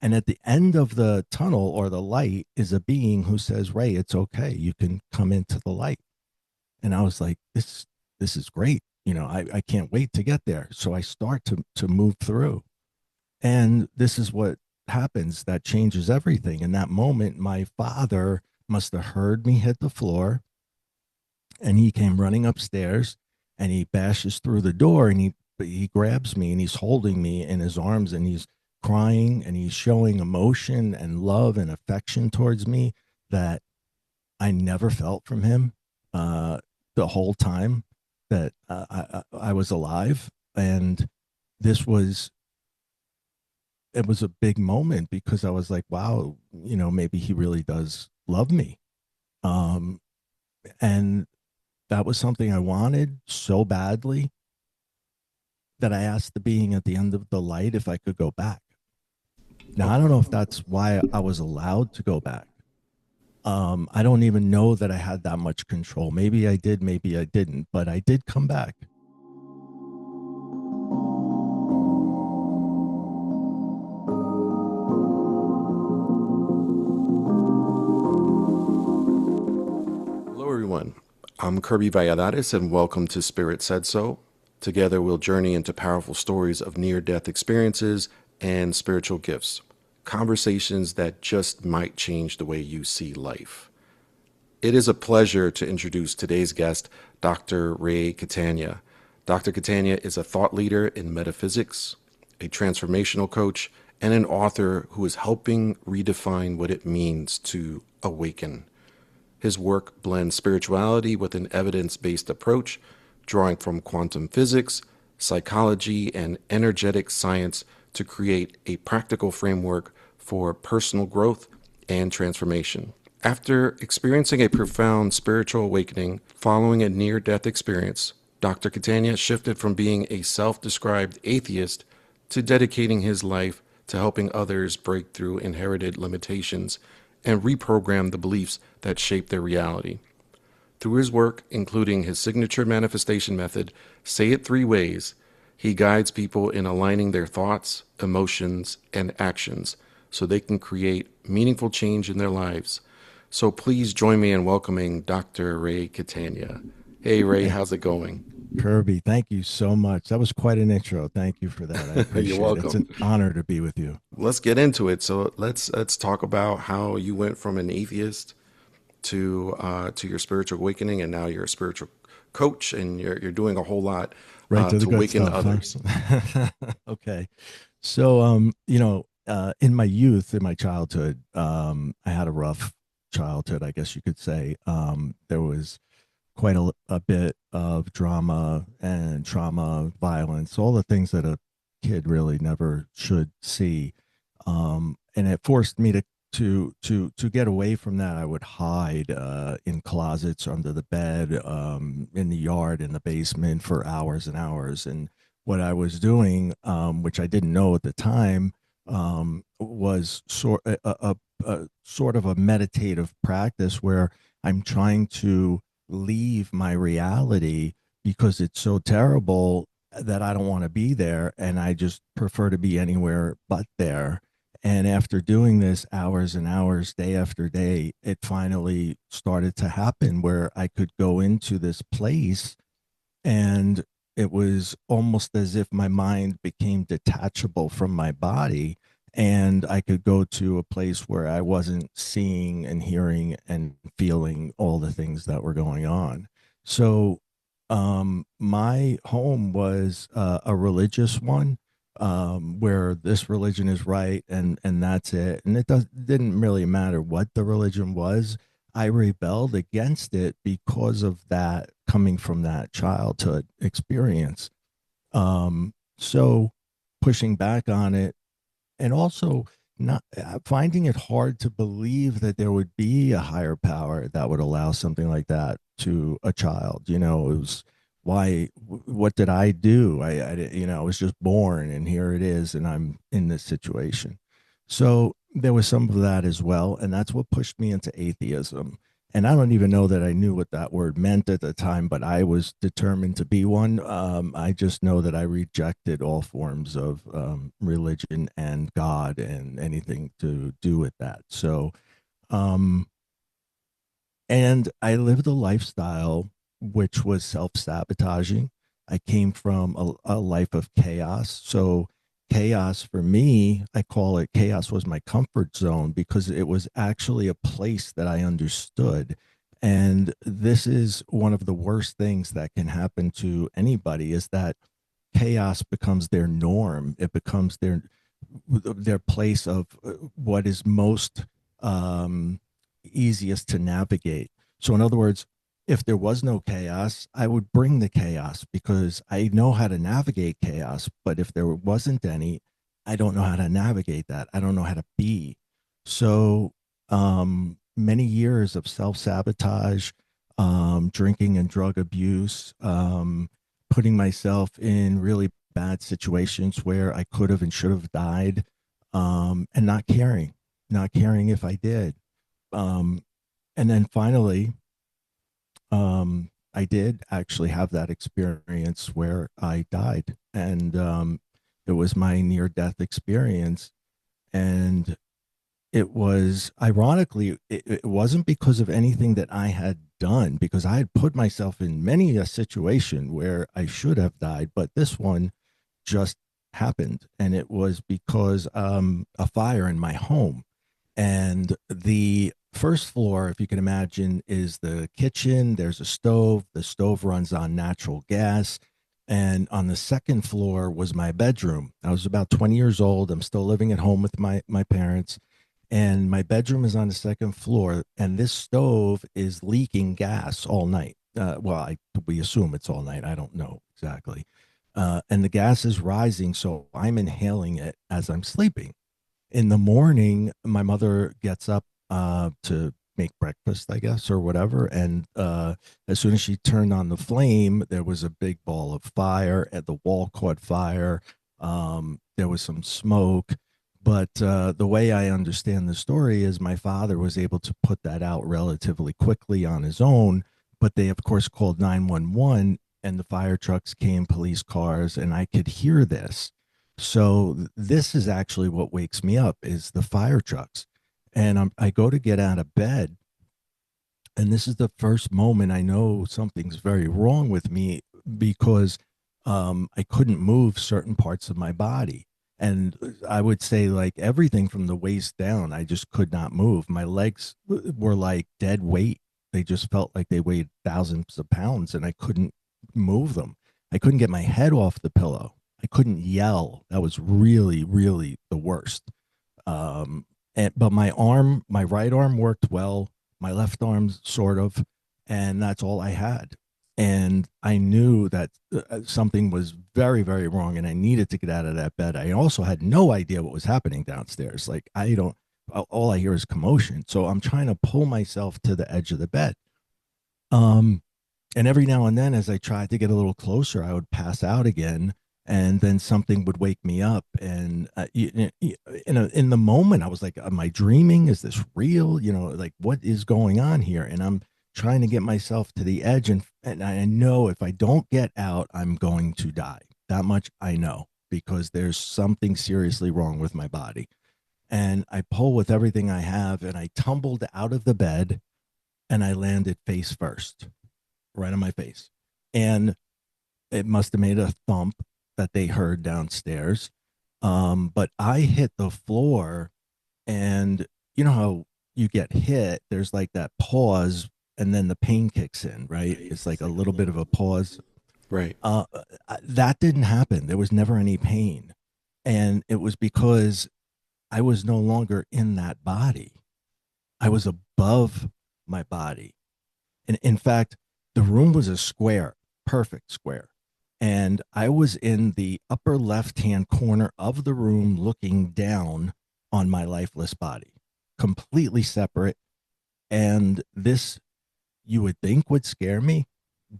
And at the end of the tunnel or the light is a being who says, Ray, it's okay. You can come into the light. And I was like, this is great. I can't wait to get there. So I start to move through. And this is what happens that changes everything. In that moment, my father must have heard me hit the floor, and he came running upstairs, and he bashes through the door, and he grabs me, and he's holding me in his arms, and he's crying, and he's showing emotion and love and affection towards me that I never felt from him the whole time that I was alive. And this was it was a big moment because I was like, wow, maybe he really does love me. Um, and that was something I wanted so badly that I asked the being at the end of the light if I could go back. Now, I don't know if that's why I was allowed to go back. I don't even know that I had that much control. Maybe I did, maybe I didn't, but I did come back. Hello, everyone. I'm Kirby Valladares, and welcome to Spirit Said So. Together, we'll journey into powerful stories of near-death experiences and spiritual gifts, conversations that just might change the way you see life. It is a pleasure to introduce today's guest, Dr. Ray Catania. Dr. Catania is a thought leader in metaphysics, a transformational coach, and an author who is helping redefine what it means to awaken. His work blends spirituality with an evidence-based approach, drawing from quantum physics, psychology, and energetic science to create a practical framework for personal growth and transformation. After experiencing a profound spiritual awakening following a near-death experience, Dr. Catania shifted from being a self-described atheist to dedicating his life to helping others break through inherited limitations and reprogram the beliefs that shape their reality. Through his work, including his signature manifestation method, Say It Three Ways, he guides people in aligning their thoughts, emotions, and actions so they can create meaningful change in their lives. So please join me in welcoming Dr. Ray Catania. Hey, Ray, Hey, how's it going? Kirby, thank you so much. That was quite an intro. Thank you for that. I You're appreciate it. It's welcome. an honor to be with you. Let's get into it. So let's talk about how you went from an atheist to your spiritual awakening, and now you're a spiritual coach, and you're doing a whole lot Right to the to good awaken stuff, huh? others. Okay. So, in my youth, in my childhood, I had a rough childhood, I guess you could say. There was quite a bit of drama and trauma, violence, all the things that a kid really never should see. And it forced me to get away from that. I would hide in closets, under the bed, in the yard, in the basement for hours and hours. And what I was doing, which I didn't know at the time, was sort of a meditative practice where I'm trying to leave my reality because it's so terrible that I don't want to be there, and I just prefer to be anywhere but there. And after doing this hours and hours, day after day, it finally started to happen where I could go into this place, and it was almost as if my mind became detachable from my body, and I could go to a place where I wasn't seeing and hearing and feeling all the things that were going on. So my home was a religious one, where this religion is right, and that's it. And didn't really matter what the religion was. I rebelled against it because of that, coming from that childhood experience. So pushing back on it, and also not finding it hard to believe that there would be a higher power that would allow something like that to a child. It was, why, what did I do? I was just born, and here it is, and I'm in this situation. So there was some of that as well, and that's what pushed me into atheism. And I don't even know that I knew what that word meant at the time, but I was determined to be one. I just know that I rejected all forms of religion and God and anything to do with that. So, um, and I lived a lifestyle which was self sabotaging. I came from a life of chaos. So, chaos for me, I call it chaos was my comfort zone because it was actually a place that I understood. And this is one of the worst things that can happen to anybody is that chaos becomes their norm. It becomes their place of what is most um, easiest to navigate. So, in other words, if there was no chaos, I would bring the chaos because I know how to navigate chaos. But if there wasn't any, I don't know how to navigate that. I don't know how to be. So, many years of self sabotage, drinking and drug abuse, putting myself in really bad situations where I could have and should have died, and not caring if I did. Um, and then finally, I did actually have that experience where I died, and it was my near death experience. And it was ironically, it wasn't because of anything that I had done, because I had put myself in many a situation where I should have died, but this one just happened, and it was because a fire in my home. And the first floor, if you can imagine, is the kitchen. There's a stove. The stove runs on natural gas. And on the second floor was my bedroom. I was about 20 years old. I'm still living at home with my parents. And my bedroom is on the second floor. And this stove is leaking gas all night. We assume it's all night. I don't know exactly. And the gas is rising. So I'm inhaling it as I'm sleeping. In the morning, my mother gets up to make breakfast, I guess, or whatever. And as soon as she turned on the flame, there was a big ball of fire, and the wall caught fire. There was some smoke. But the way I understand the story is my father was able to put that out relatively quickly on his own. But they, of course, called 911, and the fire trucks came, police cars, and I could hear this. So this is actually what wakes me up is the fire trucks. And I go to get out of bed, and this is the first moment I know something's very wrong with me because I couldn't move certain parts of my body. And I would say, like everything from the waist down, I just could not move. My legs were like dead weight. They just felt like they weighed thousands of pounds, and I couldn't move them. I couldn't get my head off the pillow. I couldn't yell. That was really, really the worst. Um, but my right arm worked well, my left arm sort of, and that's all I had. And I knew that something was very, very wrong, and I needed to get out of that bed. I also had no idea what was happening downstairs. Like I don't, all I hear is commotion. So I'm trying to pull myself to the edge of the bed. Um, and every now and then, as I tried to get a little closer, I would pass out again, and then something would wake me up. And in the moment, I was like, "Am I dreaming? Is this real? Like what is going on here?" And I'm trying to get myself to the edge, and I know if I don't get out, I'm going to die. That much I know because there's something seriously wrong with my body. And I pull with everything I have, and I tumbled out of the bed, and I landed face first right on my face. And it must have made a thump that they heard downstairs. But I hit the floor, and you know how you get hit, there's like that pause, and then the pain kicks in, right? Right. It's like It's a like a little bit little of a bit of a pause. pause. Right. That didn't happen. There was never any pain. And it was because I was no longer in that body. I was above my body. And in fact, the room was a square, perfect square. And I was in the upper left hand corner of the room looking down on my lifeless body, completely separate. And this, you would think, would scare me,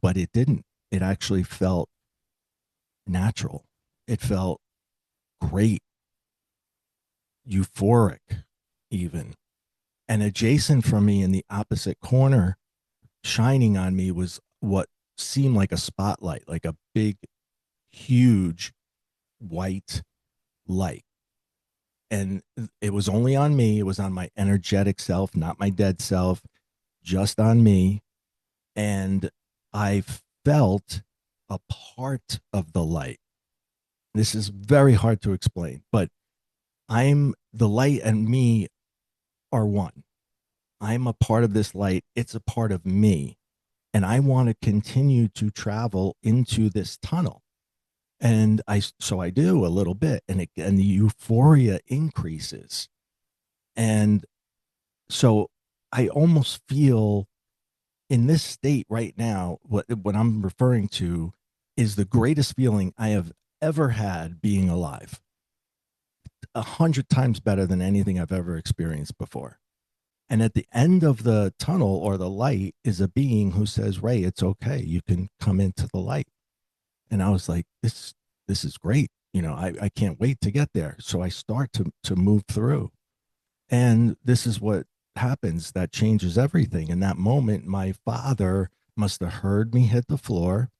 but it didn't. It actually felt natural. It felt great, euphoric, even. And adjacent from me in the opposite corner, shining on me, was what seemed like a spotlight, like a big, huge white light. And it was only on me. It was on my energetic self, not my dead self, just on me. And I felt a part of the light. This is very hard to explain, but I'm the light and me are one. I'm a part of this light. It's a part of me. And I want to continue to travel into this tunnel. And so I do a little bit, and the euphoria increases. And so I almost feel in this state right now, what I'm referring to is the greatest feeling I have ever had being alive. 100 times better than anything I've ever experienced before. And at the end of the tunnel or the light is a being who says, Ray, it's okay. You can come into the light. And I was like, this is great. I can't wait to get there. So I start to move through. And this is what happens that changes everything. In that moment, my father must have heard me hit the floor,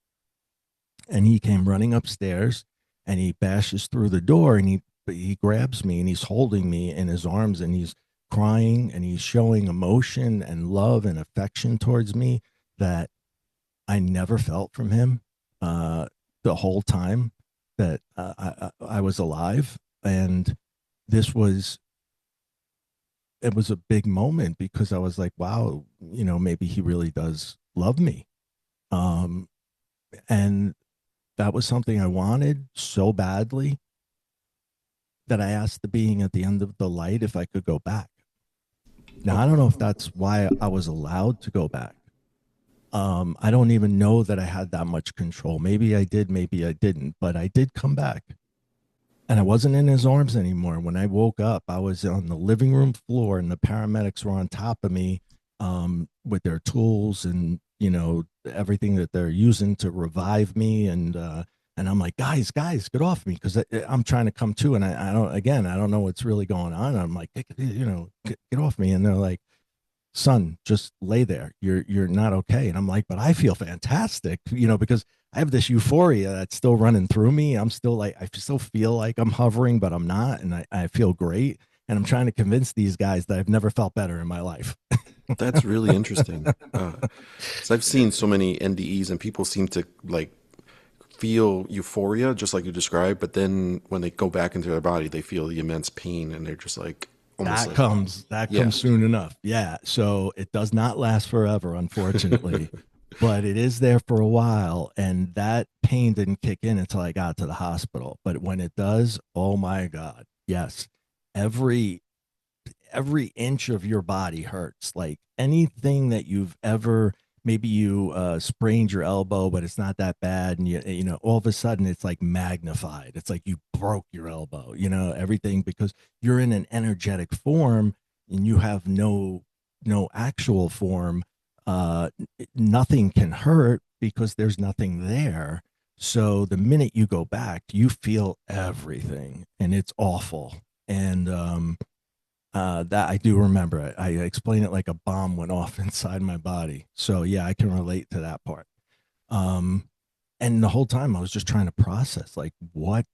and he came running upstairs, and he bashes through the door, and he grabs me, and he's holding me in his arms, and he's crying, and he's showing emotion and love and affection towards me that I never felt from him the whole time that I was alive. And this was it was a big moment because I was like, wow, maybe he really does love me. Um, and that was something I wanted so badly that I asked the being at the end of the light if I could go back. Now, I don't know if that's why I was allowed to go back. I don't even know that I had that much control. Maybe I did, maybe I didn't, but I did come back. And I wasn't in his arms anymore. When I woke up, I was on the living room floor, and the paramedics were on top of me with their tools and everything that they're using to revive me. And I'm like, guys, get off me, because I'm trying to come to, and I don't know what's really going on. I'm like, get off me, and they're like, son, just lay there. You're not okay. And I'm like, but I feel fantastic, because I have this euphoria that's still running through me. I'm still like, I still feel like I'm hovering, but I'm not. And I feel great. And I'm trying to convince these guys that I've never felt better in my life. That's really interesting. 'Cause I've seen so many NDEs and people seem to like feel euphoria, just like you described, but then when they go back into their body, they feel the immense pain and they're just like almost that like, comes that yeah, comes soon enough. Yeah. So it does not last forever, unfortunately. But it is there for a while, and that pain didn't kick in until I got to the hospital. But when it does, oh my God, yes, every every inch of your body hurts. Like anything that you've ever, maybe you sprained your elbow, but it's not that bad, and all of a sudden it's like magnified. It's like you broke your elbow. Everything, because you're in an energetic form and you have no actual form. Nothing can hurt because there's nothing there. So the minute you go back, you feel everything, and it's awful. And that I do remember it. I explain it like a bomb went off inside my body. So yeah, I can relate to that part. Um, and the whole time I was just trying to process like what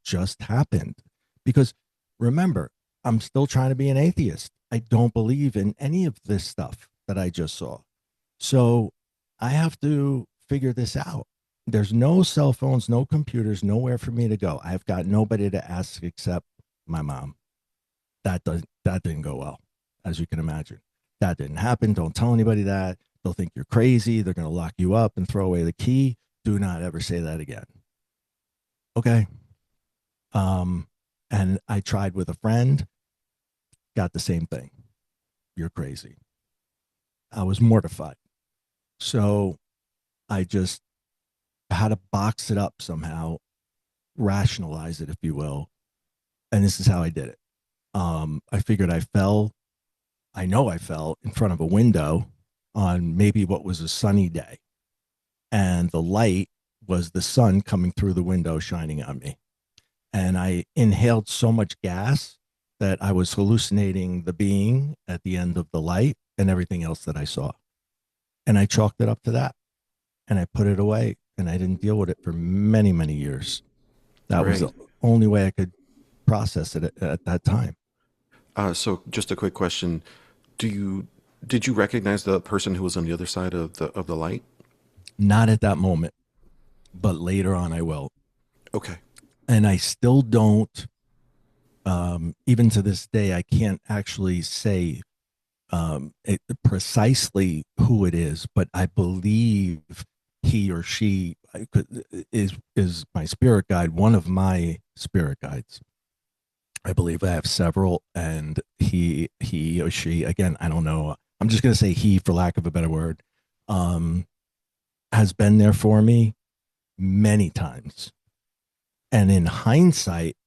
just happened, because remember, I'm still trying to be an atheist. I don't believe in any of this stuff that I just saw. So I have to figure this out. There's no cell phones, no computers, nowhere for me to go. I've got nobody to ask except my mom. That didn't go well, as you can imagine. That didn't happen. Don't tell anybody that. They'll think you're crazy. They're going to lock you up and throw away the key. Do not ever say that again. Okay. Um, and I tried with a friend, got the same thing. You're crazy. I was mortified. So I just had to box it up somehow, rationalize it, if you will. And this is how I did it. I figured I know I fell in front of a window on maybe what was a sunny day. And the light was the sun coming through the window shining on me. And I inhaled so much gas that I was hallucinating the being at the end of the light and everything else that I saw. And I chalked it up to that and I put it away and I didn't deal with it for many, many years. That was the Right. only way I could process it at that time. So just a quick question. Do you did you recognize the person who was on the other side of the light? Not at that moment, but later on I will. Okay. And I still don't, even to this day, I can't actually say precisely who it is, but I believe he or she is my spirit guide, one of my spirit guides. I believe I have several, and he or she, again, I don't know. I'm just going to say he, for lack of a better word, um, has been there for me many times. And in hindsight,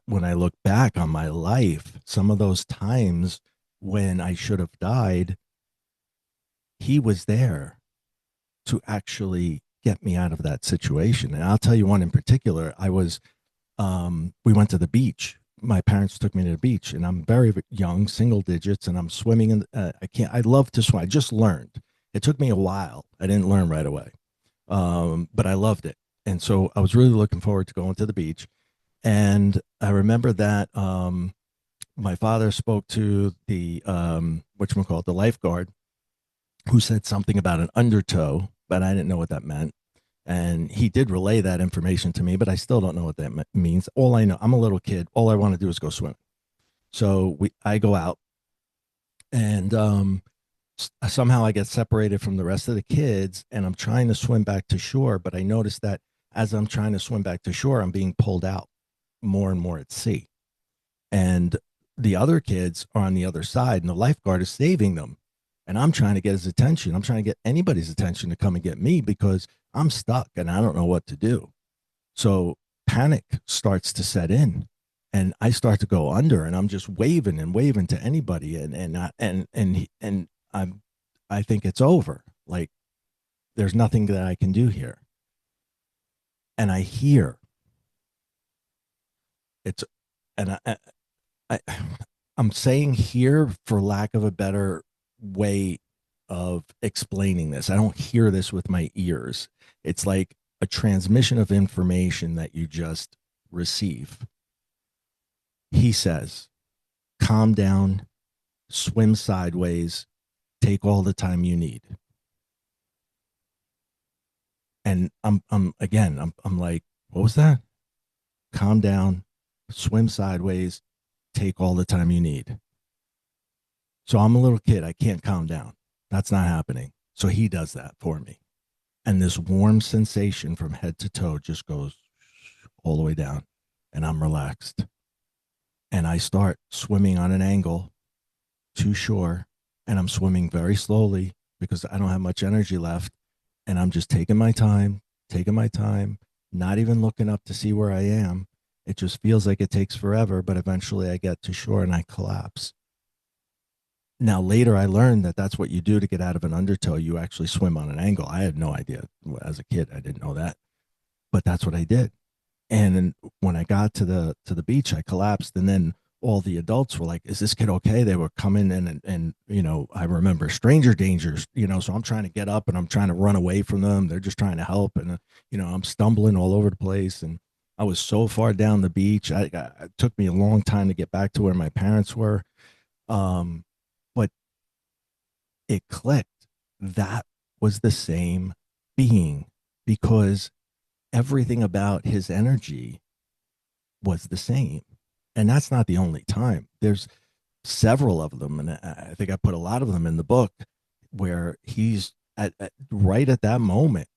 when I look back on my life, some of those times when I should have died, he was there to actually get me out of that situation. And I'll tell you one in particular. We went to the beach. My parents took me to the beach, and I'm very young, single digits, and I'm swimming in. I love to swim. I just learned. It took me a while. I didn't learn right away, but I loved it, and so I was really looking forward to going to the beach. And I remember that my father spoke to the whatchamacallit, the lifeguard, who said something about an undertow, but I didn't know what that meant. And he did relay that information to me, but I still don't know what that means. All I know, I'm a little kid. All I want to do is go swim. So I go out, and somehow I get separated from the rest of the kids, and I'm trying to swim back to shore. But I notice that as I'm trying to swim back to shore, I'm being pulled out more and more at sea. And the other kids are on the other side, and the lifeguard is saving them. And I'm trying to get his attention. I'm trying to get anybody's attention to come and get me because I'm stuck and I don't know what to do. So panic starts to set in, and I start to go under, and I'm just waving and waving to anybody, and I think it's over. Like there's nothing that I can do here. And I hear it's, and I I'm saying here for lack of a better way of explaining this. I don't hear this with my ears. It's like a transmission of information that you just receive. He says, calm down, swim sideways, take all the time you need. And I'm like, what was that? Calm down, swim sideways, take all the time you need. So I'm a little kid. I can't calm down. That's not happening. So he does that for me. And this warm sensation from head to toe just goes all the way down. And I'm relaxed. And I start swimming on an angle to shore. And I'm swimming very slowly because I don't have much energy left. And I'm just taking my time, not even looking up to see where I am. It just feels like it takes forever. But eventually I get to shore and I collapse. Now, later, I learned that that's what you do to get out of an undertow. You actually swim on an angle. I had no idea as a kid. I didn't know that, but that's what I did. And then when I got to the beach, I collapsed, and then all the adults were like, "Is this kid okay?" They were coming in, and I remember stranger dangers. So I'm trying to get up and I'm trying to run away from them. They're just trying to help, and I'm stumbling all over the place, and I was so far down the beach. It took me a long time to get back to where my parents were. But it clicked. That was the same being because everything about his energy was the same. And that's not the only time. There's several of them. And I think I put a lot of them in the book where he's right at that moment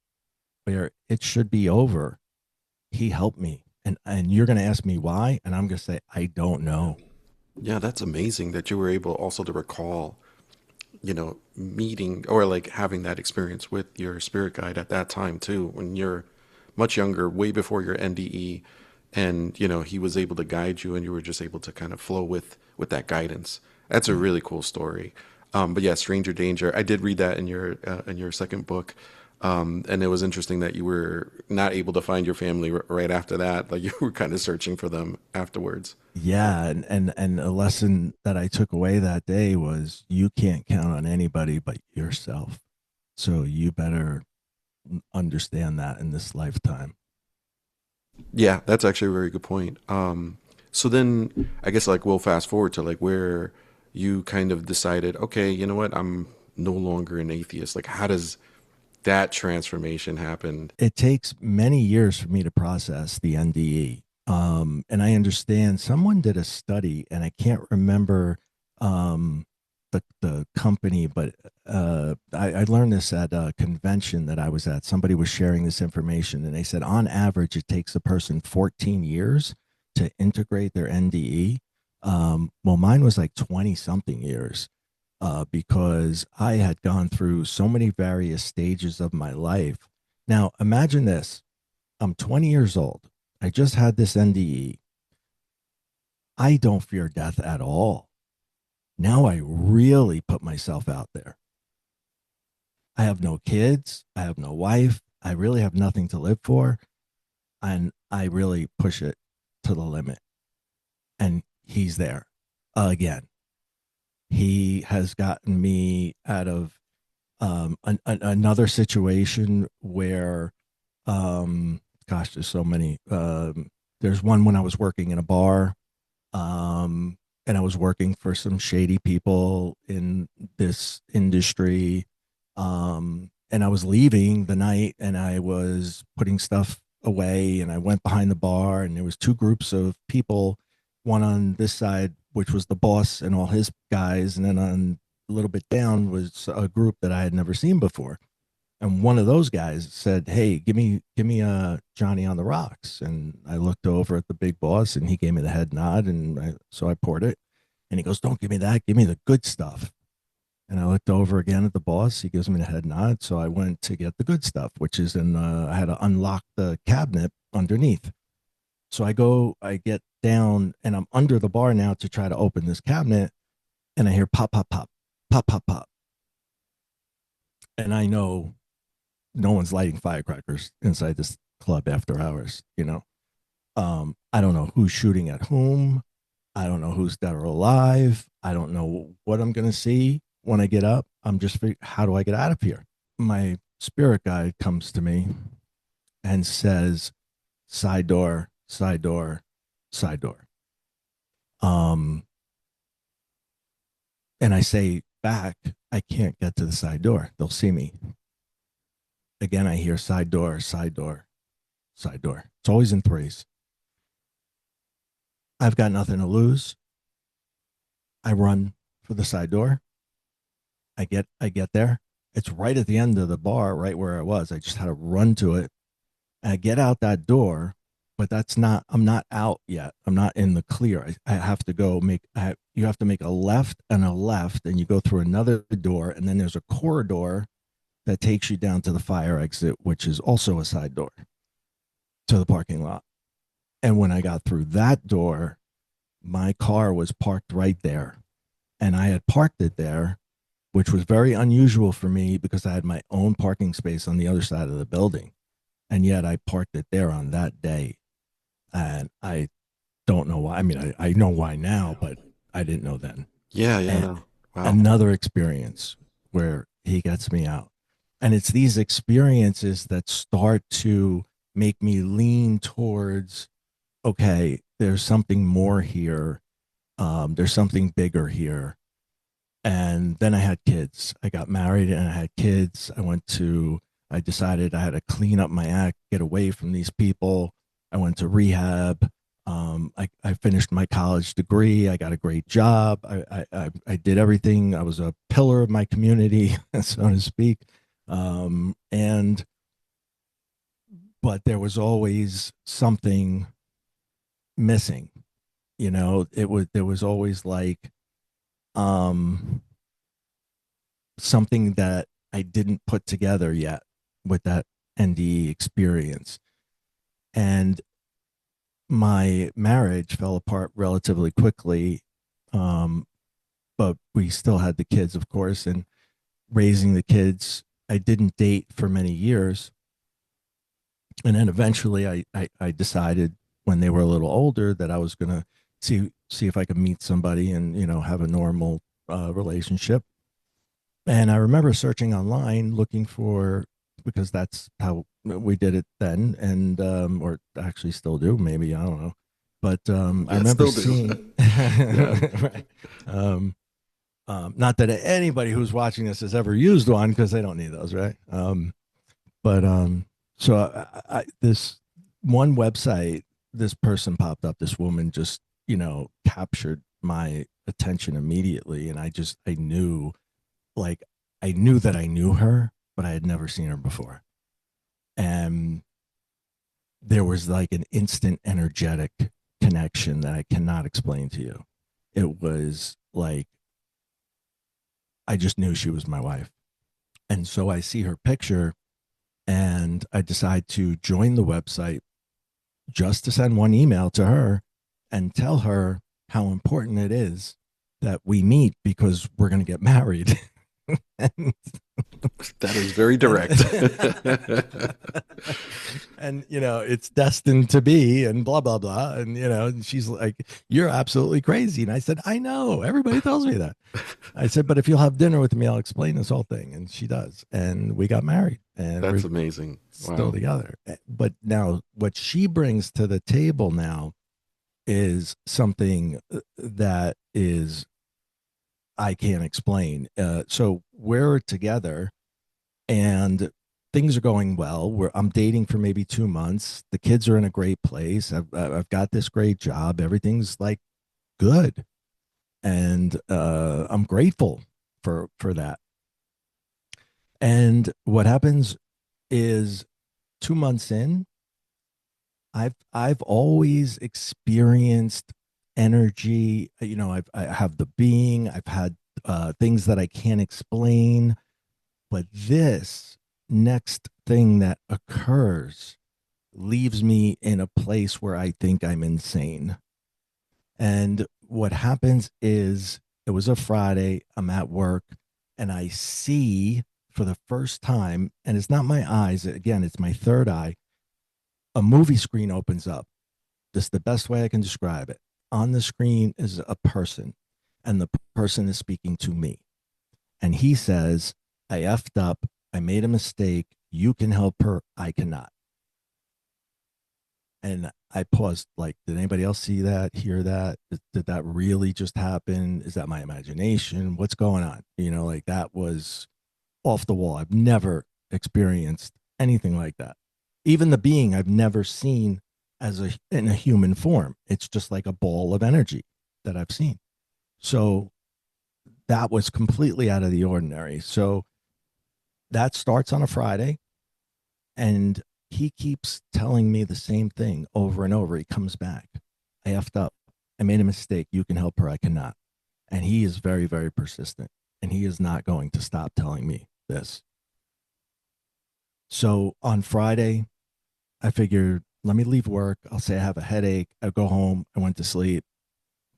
where it should be over. He helped me. And you're going to ask me why. And I'm going to say, I don't know. Yeah, that's amazing that you were able also to recall, meeting or like having that experience with your spirit guide at that time too, when you're much younger, way before your NDE, and he was able to guide you, and you were just able to kind of flow with that guidance. That's a Yeah. really cool story. But yeah, Stranger Danger. I did read that in your second book. And it was interesting that you were not able to find your family right after that. Like you were kind of searching for them afterwards. Yeah, and a lesson that I took away that day was you can't count on anybody but yourself. So you better understand that in this lifetime. Yeah, that's actually a very good point. So then I guess like we'll fast forward to like where you kind of decided, okay, you know what, I'm no longer an atheist. Like, how does that transformation happen? It takes many years for me to process the NDE. And I understand someone did a study, and I can't remember um, the company, but I learned this at a convention that I was at. Somebody was sharing this information, and they said on average it takes a person 14 years to integrate their NDE. Well, mine was like 20 something years because I had gone through so many various stages of my life. Now, imagine this: I'm 20 years old. I just had this NDE. I don't fear death at all. Now I really put myself out there. I have no kids. I have no wife. I really have nothing to live for. And I really push it to the limit. And he's there again. He has gotten me out of another situation where, gosh, there's so many. There's one when I was working in a bar, and I was working for some shady people in this industry. And I was leaving the night, and I was putting stuff away, and I went behind the bar, and there was two groups of people, one on this side, which was the boss and all his guys, and then on a little bit down was a group that I had never seen before. And one of those guys said, "Hey, give me a Johnny on the rocks." And I looked over at the big boss, and he gave me the head nod, and so I poured it. And he goes, "Don't give me that. Give me the good stuff." And I looked over again at the boss. He gives me the head nod, so I went to get the good stuff, which is in. I had to unlock the cabinet underneath. So I go, I get down, and I'm under the bar now to try to open this cabinet, and I hear pop, pop, pop, pop, pop, pop, and I know no one's lighting firecrackers inside this club after hours. I don't know who's shooting at whom. I don't know who's dead or alive. I don't know what I'm going to see when I get up. I'm just figuring, how do I get out of here? My spirit guide comes to me and says, side door, side door, side door. Um, and I say back, I can't get to the side door. They'll see me. Again, I hear side door, side door, side door. It's always in threes. I've got nothing to lose. I run for the side door. I get there. It's right at the end of the bar, right where I was. I just had to run to it. And I get out that door, but that's not. I'm not out yet. I'm not in the clear. I have to go make. You have to make a left, and you go through another door, and then there's a corridor that takes you down to the fire exit, which is also a side door to the parking lot. And when I got through that door, my car was parked right there, and I had parked it there, which was very unusual for me because I had my own parking space on the other side of the building. And yet I parked it there on that day. And I don't know why. I mean, I know why now, but I didn't know then. Yeah, yeah, And no. Wow. another experience where he gets me out. And it's these experiences that start to make me lean towards, okay, there's something more here. There's something bigger here. And then I had kids. I got married and I had kids. I decided I had to clean up my act, get away from these people. I went to rehab. I finished my college degree. I got a great job. I did everything. I was a pillar of my community, so to speak. And, but there was always something missing. There was always like, um, something that I didn't put together yet with that NDE experience. And my marriage fell apart relatively quickly. Um, but we still had the kids, of course, and raising the kids I didn't date for many years. And then eventually I decided when they were a little older that I was going to see if I could meet somebody and, have a normal relationship. And I remember searching online looking for, because that's how we did it then, and or actually still do, maybe, I don't know. But I Yeah, remember still do. seeing, Yeah. right. um, not that anybody who's watching this has ever used one because they don't need those, right? But so this one website, this person popped up, this woman just, captured my attention immediately. And I knew, like, I knew that I knew her, but I had never seen her before. And there was like an instant energetic connection that I cannot explain to you. It was like, I just knew she was my wife. And so I see her picture and I decide to join the website just to send one email to her and tell her how important it is that we meet because we're going to get married. and, That is very and, direct. and it's destined to be, and blah blah blah. And and she's like, "You're absolutely crazy." And I said, "I know, everybody tells me that." I said, "But if you'll have dinner with me, I'll explain this whole thing." And she does, and we got married, and That's we're amazing. still Wow. together. But now what she brings to the table now is something that is, I can't explain. So we're together and things are going well. I'm dating for maybe 2 months. The kids are in a great place. I've got this great job. Everything's like good, and I'm grateful for that. And what happens is 2 months in, I've always experienced energy. I have the being. I've had things that I can't explain. But this next thing that occurs leaves me in a place where I think I'm insane. And what happens is, it was a Friday. I'm at work and I see for the first time, and it's not my eyes. Again, it's my third eye. A movie screen opens up. This is the best way I can describe it. On the screen is a person, and the person is speaking to me. And he says, "I effed up. I made a mistake. You can help her. I cannot." And I paused, like, did anybody else see that, hear that? Did that really just happen? Is that my imagination? What's going on? Like, that was off the wall. I've never experienced anything like that. Even the being I've never seen in a human form. It's just like a ball of energy that I've seen. So that was completely out of the ordinary. So that starts on a Friday, and he keeps telling me the same thing over and over. He comes back. "I effed up. I made a mistake. You can help her. I cannot." And he is very, very persistent. And he is not going to stop telling me this. So on Friday, I figured, let me leave work. I'll say I have a headache. I'll go home. I went to sleep.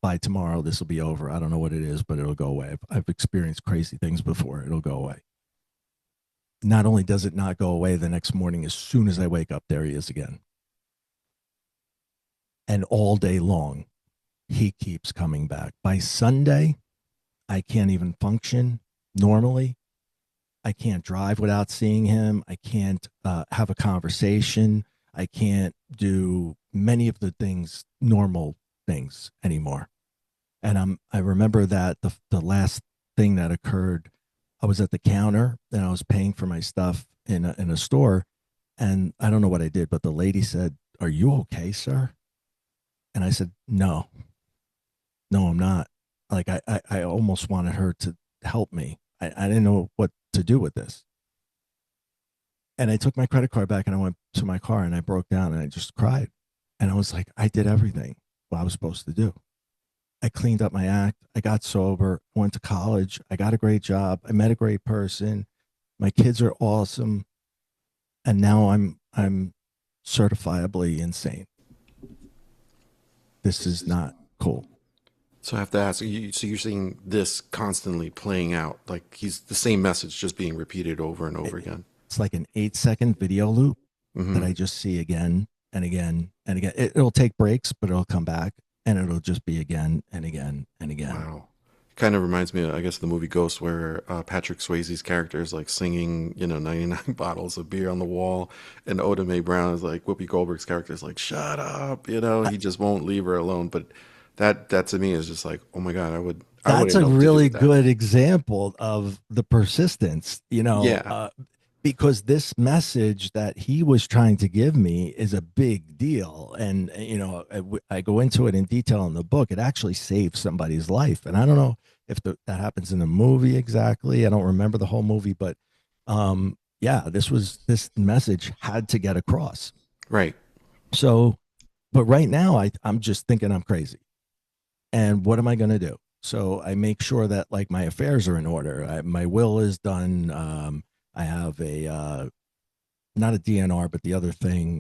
By tomorrow, this will be over. I don't know what it is, but it'll go away. I've experienced crazy things before. It'll go away. Not only does it not go away, the next morning, as soon as I wake up, there he is again. And all day long, he keeps coming back. By Sunday, I can't even function normally. I can't drive without seeing him. I can't have a conversation. I can't do many of the things, normal things anymore. And I remember that the last thing that occurred, I was at the counter and I was paying for my stuff in a store, and I don't know what I did, but the lady said, "Are you okay, sir?" And I said, "No, no, I'm not." Like, I almost wanted her to help me. I didn't know what to do with this. And I took my credit card back and I went to my car and I broke down and I just cried. And I was like, I did everything what I was supposed to do. I cleaned up my act. I got sober, went to college. I got a great job. I met a great person. My kids are awesome. And now I'm certifiably insane. This This is is not cool. So I have to ask you. So you're seeing this constantly playing out, like he's the same message just being repeated over and over again. It's like an 8 second video loop that Hmm. I just see again and again and again. It'll take breaks, but it'll come back and it'll just be again and again and again. Wow. Kind of reminds me of, I guess, the movie Ghost, where Patrick Swayze's character is like singing, 99 bottles of beer on the wall, and Oda Mae Brown is like Whoopi Goldberg's character is like, shut up, he just won't leave her alone. But that to me is just like, oh my God, I That's wouldn't a know what to do really with that. good example of the persistence, Yeah, because this message that he was trying to give me is a big deal. And, I go into it in detail in the book. It actually saved somebody's life. And I don't know if that happens in the movie exactly. I don't remember the whole movie, but yeah, this message had to get across. right. So, but right now, I'm just thinking I'm crazy. And what am I going to do? So I make sure that like my affairs are in order. My will is done. I have a not a DNR, but the other thing.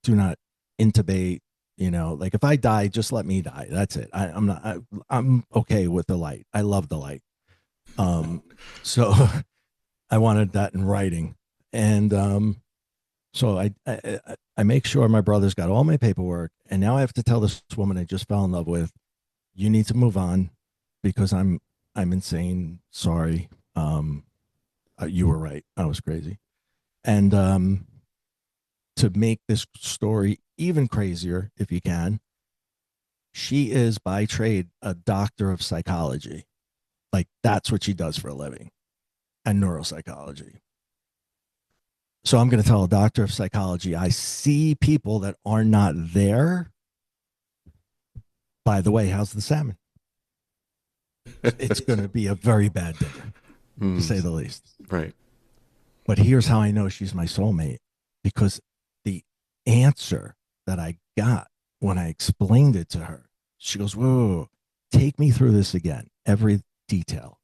Do not intubate. Like if I die, just let me die. That's it. I'm not. I'm okay with the light. I love the light. Um, so I wanted that in writing, and so I make sure my brother's got all my paperwork, and now I have to tell this woman I just fell in love with, you need to move on because I'm insane. Sorry. You were right. I was crazy. And to make this story even crazier, if you can, she is by trade a doctor of psychology. Like that's what she does for a living, and neuropsychology. So I'm going to tell a doctor of psychology I see people that are not there. By the way, how's the salmon? It's going to be a very bad dinner, to Mm, say the least. right. But here's how I know she's my soulmate, because the answer that I got when I explained it to her, she goes, whoa, whoa, whoa, take me through this again, every detail.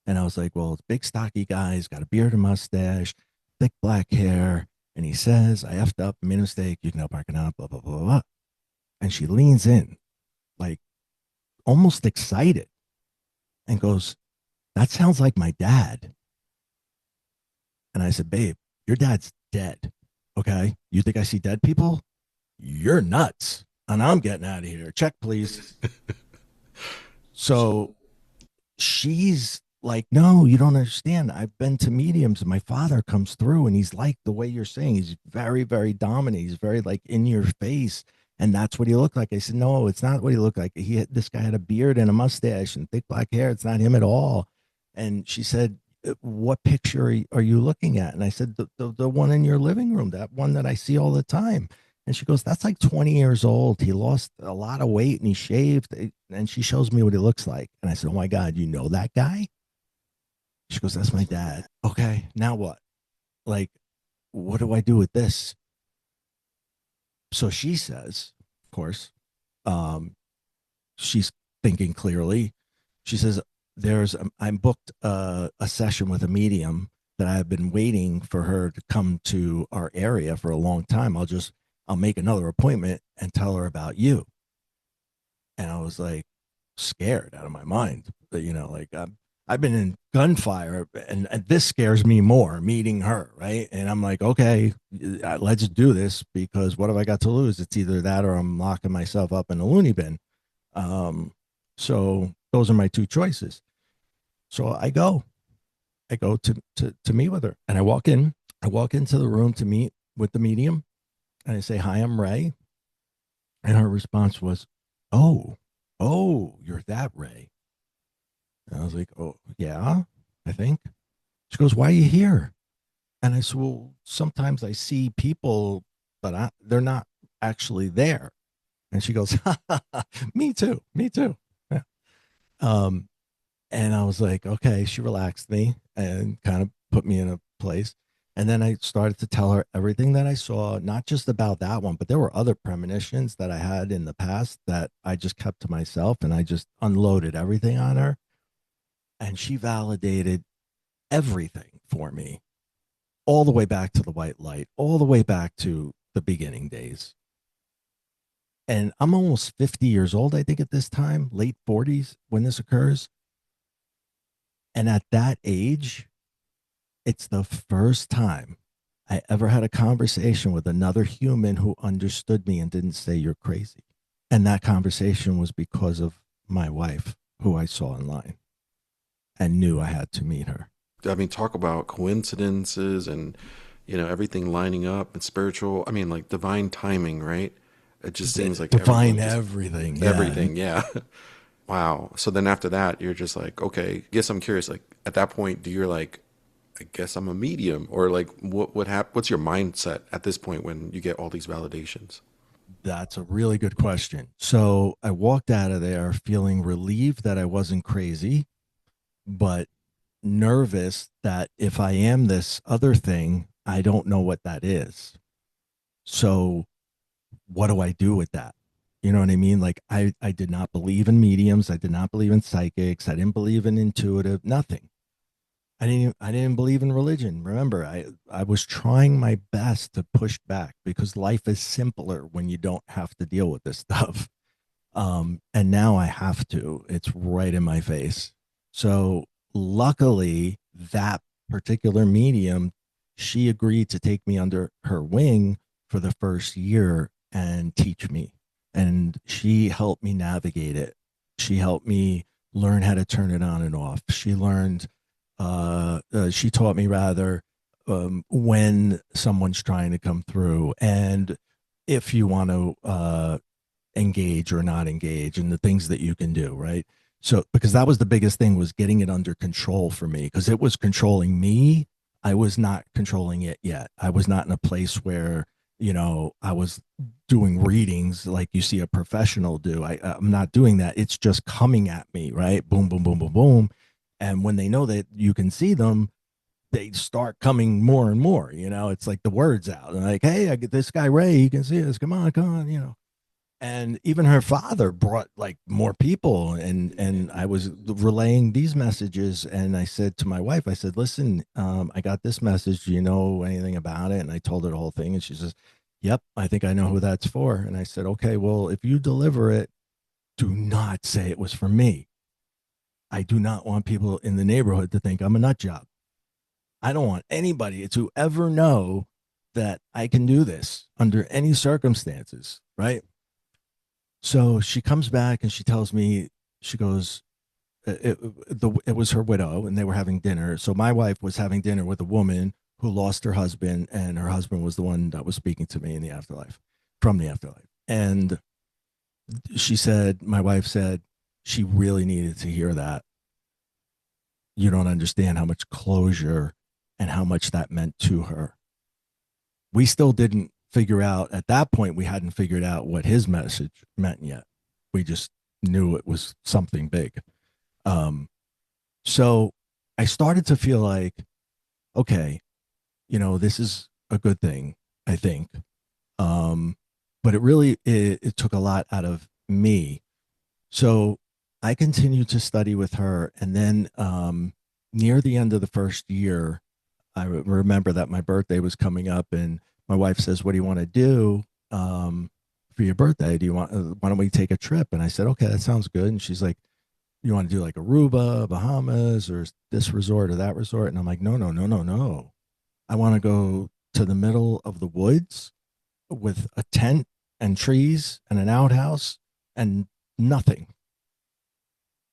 And I was like, well, it's a big, stocky guy. He's got a beard and mustache, thick black hair. And he says, I effed up, made a mistake. You can help parking out, blah, blah, blah, blah. And she leans in, like almost excited, and goes, that sounds like my dad. And I said, babe, your dad's dead. Okay. You think I see dead people? You're nuts. And I'm getting out of here. Check, please. So she's like, no, you don't understand. I've been to mediums and my father comes through and he's like the way you're saying. He's very, very dominant. He's very like in your face. And that's what he looked like. I said, no, it's not what he looked like. This guy had a beard and a mustache and thick black hair. It's not him at all. And she said, what picture are you looking at? And I said, the one in your living room, that one that I see all the time. And she goes, that's like 20 years old. He lost a lot of weight and he shaved. And she shows me what he looks like. And I said, oh my God, you know that guy? She goes, that's my dad. Okay, now what? Like, what do I do with this? So she says, of course, um, she's thinking clearly. She says, I'm booked a session with a medium that I've been waiting for her to come to our area for a long time. I'll make another appointment and tell her about you. And I was like scared out of my mind. But, like I've been in gunfire, and this scares me more, meeting her, right? And I'm like, okay, let's do this, because what have I got to lose? It's either that or I'm locking myself up in a loony bin. Um, so those are my two choices. So I go to meet with her, and I walk into the room to meet with the medium, and I say, hi, I'm Ray. And her response was, oh, oh, you're that Ray. And I was like, oh, yeah, I think. She goes, why are you here? And I said, well, sometimes I see people, but they're not actually there. And she goes, me too, me too. Yeah. Um, and I was like, okay. She relaxed me and kind of put me in a place. And then I started to tell her everything that I saw, not just about that one, but there were other premonitions that I had in the past that I just kept to myself, and I just unloaded everything on her. And she validated everything for me, all the way back to the white light, all the way back to the beginning days. And I'm almost 50 years old, I think, at this time, late 40s when this occurs. And at that age, it's the first time I ever had a conversation with another human who understood me and didn't say you're crazy. And that conversation was because of my wife, who I saw online and knew I had to meet her. I mean, talk about coincidences and, everything lining up and spiritual. I mean, like divine timing, right? It just seems like Define everyone just everything. Yeah. everything. Yeah. Wow. So then after that, you're just like, okay, guess I'm curious. Like at that point, do you're like, I guess I'm a medium, or like, what's your mindset at this point when you get all these validations? That's a really good question. So I walked out of there feeling relieved that I wasn't crazy, but nervous that if I am this other thing, I don't know what that is. So what do I do with that? You know what I mean? Like I did not believe in mediums. I did not believe in psychics. I didn't believe in intuitive, nothing. I didn't believe in religion. Remember, I was trying my best to push back because life is simpler when you don't have to deal with this stuff. And now I have to. It's right in my face. So luckily, that particular medium, she agreed to take me under her wing for the first year and teach me. And she helped me navigate it. She helped me learn how to turn it on and off. She taught me rather when someone's trying to come through and if you want to engage or not engage and the things that you can do, right? So because that was the biggest thing was getting it under control for me because it was controlling me. I was not controlling it yet. I was not in a place where, I was doing readings like you see a professional do. I'm not doing that. It's just coming at me, right? Boom, boom, boom, boom, boom. And when they know that you can see them, they start coming more and more. It's like the word's out. And like, hey, I get this guy Ray. He can see us. Come on. And even her father brought like more people and I was relaying these messages and I said to my wife, I said, listen, I got this message, do you know anything about it? And I told her the whole thing and she says, yep, I think I know who that's for. And I said, okay, well, if you deliver it, do not say it was for me. I do not want people in the neighborhood to think I'm a nut job. I don't want anybody to ever know that I can do this under any circumstances, right? So she comes back and she tells me, she goes, it was her widow and they were having dinner. So my wife was having dinner with a woman who lost her husband, and her husband was the one that was speaking to me in the afterlife, from the afterlife. And my wife said, she really needed to hear that. You don't understand how much closure and how much that meant to her. We still didn't figure out at that point, we hadn't figured out what his message meant yet. We just knew it was something big. Um, so I started to feel like, okay, this is a good thing, I think. Um, but it took a lot out of me. So I continued to study with her. And then near the end of the first year, I remember that my birthday was coming up, and my wife says, "What do you want to do for your birthday? Why don't we take a trip?" And I said, "Okay, that sounds good." And she's like, "You want to do like Aruba, Bahamas, or this resort or that resort?" And I'm like, "No, no, no, no, no. I want to go to the middle of the woods with a tent and trees and an outhouse and nothing."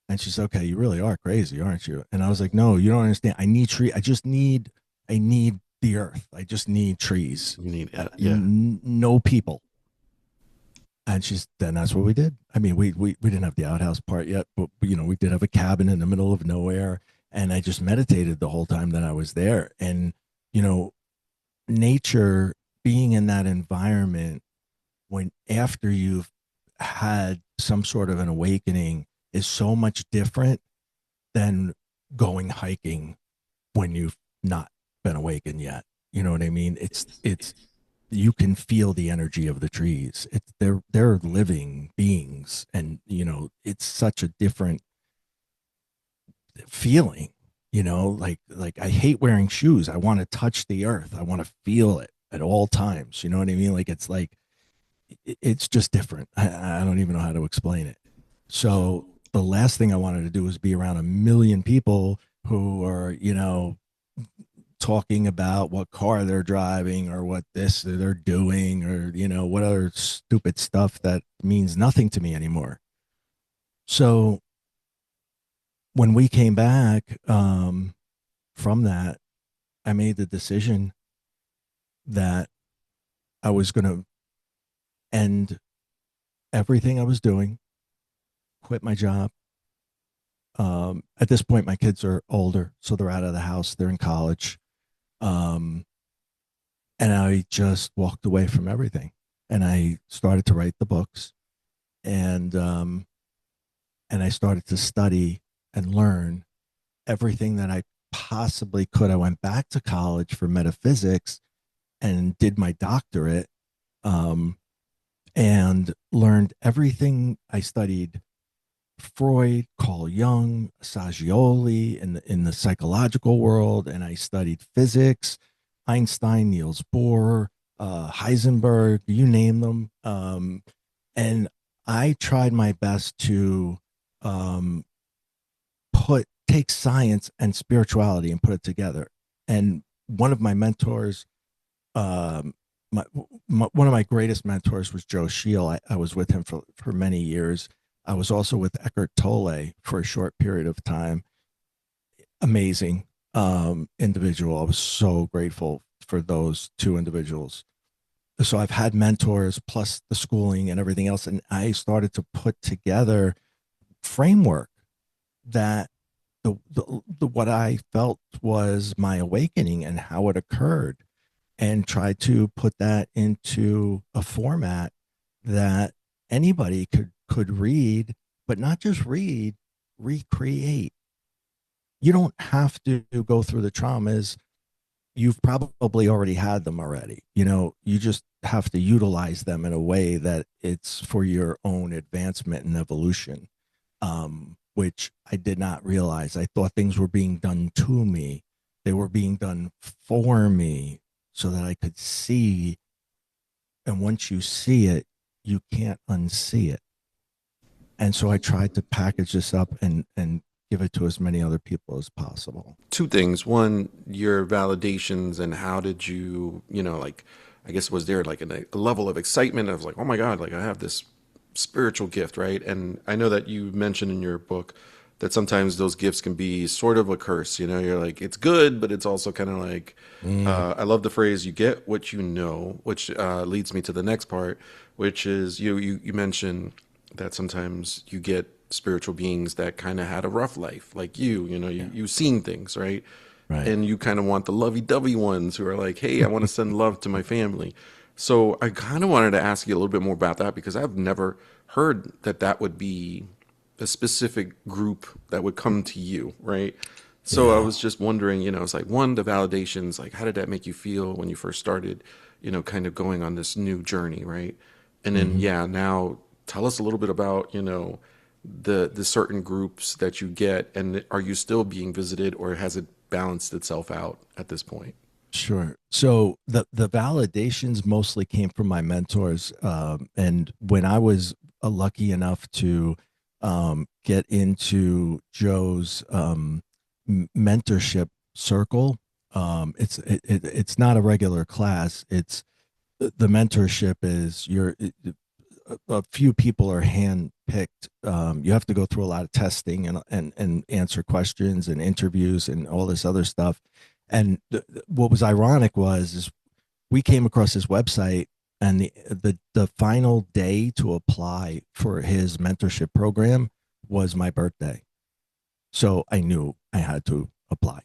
And she's, "Okay, you really are crazy, aren't you?" And I was like, "No, you don't understand. I need tree. I need the earth. I just need trees. You need, yeah. No people." And then that's what we did. I mean, we didn't have the outhouse part yet, but we did have a cabin in the middle of nowhere. And I just meditated the whole time that I was there. And, you know, nature, being in that environment when after you've had some sort of an awakening is so much different than going hiking when you've not been awakened yet. You know what I mean? It's you can feel the energy of the trees. They're living beings, and it's such a different feeling. Like I hate wearing shoes. I want to touch the earth. I want to feel it at all times. You know what I mean? Like it's like it's just different. I don't even know how to explain it. So the last thing I wanted to do was be around a million people who are, talking about what car they're driving or what this they're doing or, what other stupid stuff that means nothing to me anymore. So when we came back from that, I made the decision that I was going to end everything I was doing, quit my job. At this point, my kids are older, so they're out of the house, they're in college. Um, and I just walked away from everything. And I started to write the books, and and I started to study and learn everything that I possibly could. I went back to college for metaphysics and did my doctorate, um, and learned everything. I studied Freud, Carl Jung, Saggioli in the psychological world, and I studied physics, Einstein, Niels Bohr, Heisenberg, you name them. And I tried my best to um, put take science and spirituality and put it together. And one of my mentors, um, one of my greatest mentors was Joe Shield. I was with him for many years. I was also with Eckhart Tolle for a short period of time. Amazing individual. I was so grateful for those two individuals. So I've had mentors plus the schooling and everything else. And I started to put together framework that the what I felt was my awakening and how it occurred, and try to put that into a format that anybody could read, but not just read, recreate. You don't have to go through the traumas. You've probably already had them already. You just have to utilize them in a way that it's for your own advancement and evolution, which I did not realize. I thought things were being done to me. They were being done for me so that I could see. And once you see it, you can't unsee it. And so I tried to package this up and give it to as many other people as possible. Two things. One, your validations, and how did you, like, I guess, was there like a level of excitement of like, oh my God, like I have this spiritual gift, right? And I know that you mentioned in your book that sometimes those gifts can be sort of a curse. You're like, it's good, but it's also kind of like, Mm, I love the phrase, you get what you know, which leads me to the next part, which is you mentioned that sometimes you get spiritual beings that kind of had a rough life, like yeah. you've seen things, right? Right. And you kind of want the lovey-dovey ones who are like, hey, I want to send love to my family. So I kind of wanted to ask you a little bit more about that because I've never heard that that would be a specific group that would come to you, right? So I Yeah. was just wondering, it's like one, the validations, like how did that make you feel when you first started, kind of going on this new journey, right? And then Hmm. yeah, now tell us a little bit about, the certain groups that you get, and are you still being visited, or has it balanced itself out at this point? Sure. So the validations mostly came from my mentors, and when I was lucky enough to get into Joe's mentorship circle, it's not a regular class. It's the mentorship is a few people are hand picked. You have to go through a lot of testing and answer questions and interviews and all this other stuff. And what was ironic was is we came across his website, and the final day to apply for his mentorship program was my birthday. So I knew I had to apply.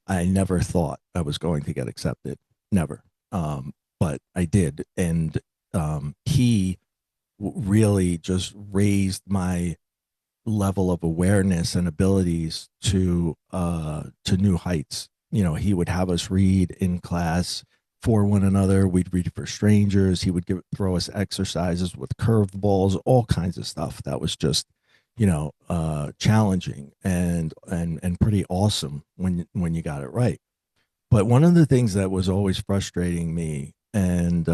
I never thought I was going to get accepted, never. But I did, and he really just raised my level of awareness and abilities to new heights. He would have us read in class for one another. We'd read for strangers. He would throw us exercises with curveballs, all kinds of stuff that was just challenging and pretty awesome when you got it right. But one of the things that was always frustrating me and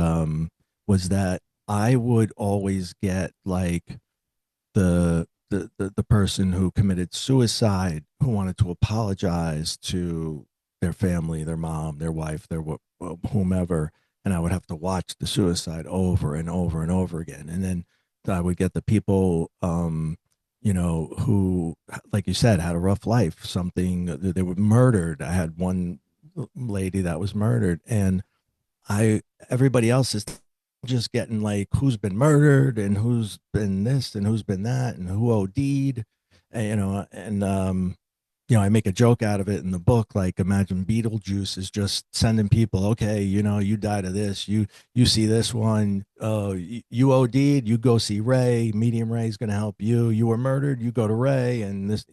was that I would always get like the person who committed suicide, who wanted to apologize to their family, their mom, their wife, their whomever, and I would have to watch the suicide over and over and over again. And then I would get the people, who, like you said, had a rough life. Something they were murdered. I had one lady that was murdered, and I everybody else is just getting like who's been murdered and who's been this and who's been that and who OD'd, and, I make a joke out of it in the book. Like, imagine Beetlejuice is just sending people, okay, you died of this, you see this one, oh, you OD'd, you go see Ray. Medium Ray is going to help you. You were murdered, you go to Ray, and this,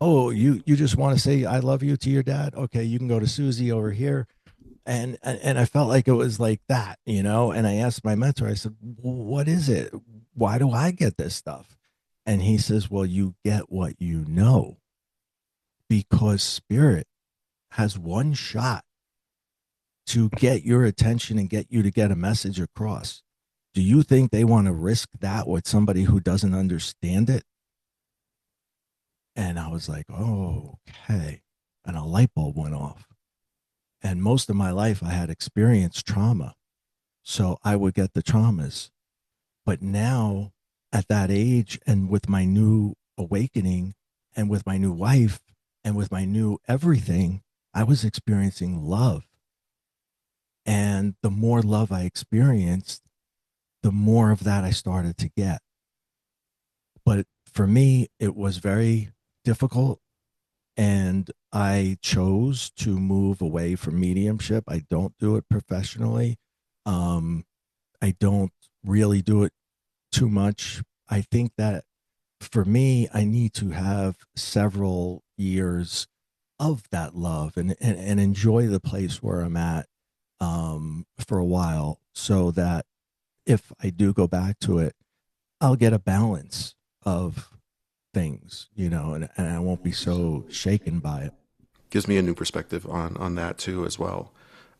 oh, you just want to say I love you to your dad. Okay, you can go to Susie over here. And I felt like it was like that, and I asked my mentor, I said, what is it? Why do I get this stuff? And he says, well, you get what you know, because spirit has one shot to get your attention and get you to get a message across. Do you think they want to risk that with somebody who doesn't understand it? And I was like, oh, okay. And a light bulb went off. And most of my life I had experienced trauma, so I would get the traumas. But now, at that age, and with my new awakening, and with my new wife, and with my new everything, I was experiencing love. And the more love I experienced, the more of that I started to get. But for me, it was very difficult. And I chose to move away from mediumship. I don't do it professionally. Um, I don't really do it too much. I think that for me, I need to have several years of that love, and enjoy the place where I'm at, for a while, so that if I do go back to it, I'll get a balance of things, and I won't be so shaken by it. Gives me a new perspective on that too as well.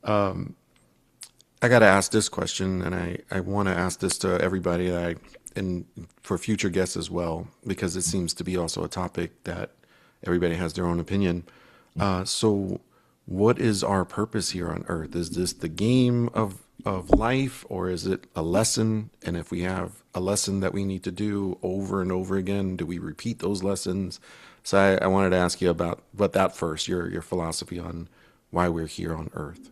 I got to ask this question, and I want to ask this to everybody and for future guests as well, because it seems to be also a topic that everybody has their own opinion. So, what is our purpose here on Earth? Is this the game of life, or is it a lesson? And if we have a lesson that we need to do over and over again, do we repeat those lessons? So, I wanted to ask you about that first, your philosophy on why we're here on Earth.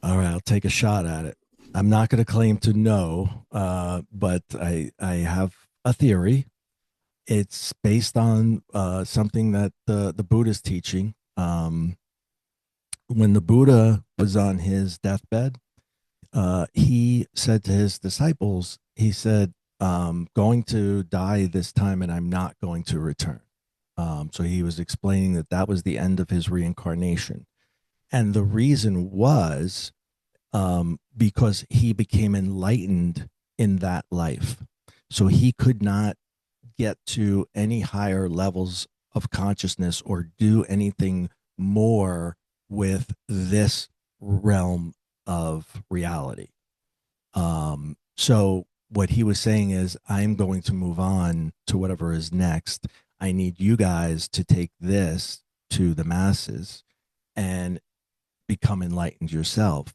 All right, I'll take a shot at it. I'm not going to claim to know, but I have a theory. It's based on something that the Buddha's teaching. When the Buddha was on his deathbed, he said to his disciples, he said, going to die this time and I'm not going to return. So he was explaining that that was the end of his reincarnation. And the reason was, because he became enlightened in that life. So he could not get to any higher levels of consciousness or do anything more with this realm of reality. So what he was saying is, I'm going to move on to whatever is next. I need you guys to take this to the masses and become enlightened yourself.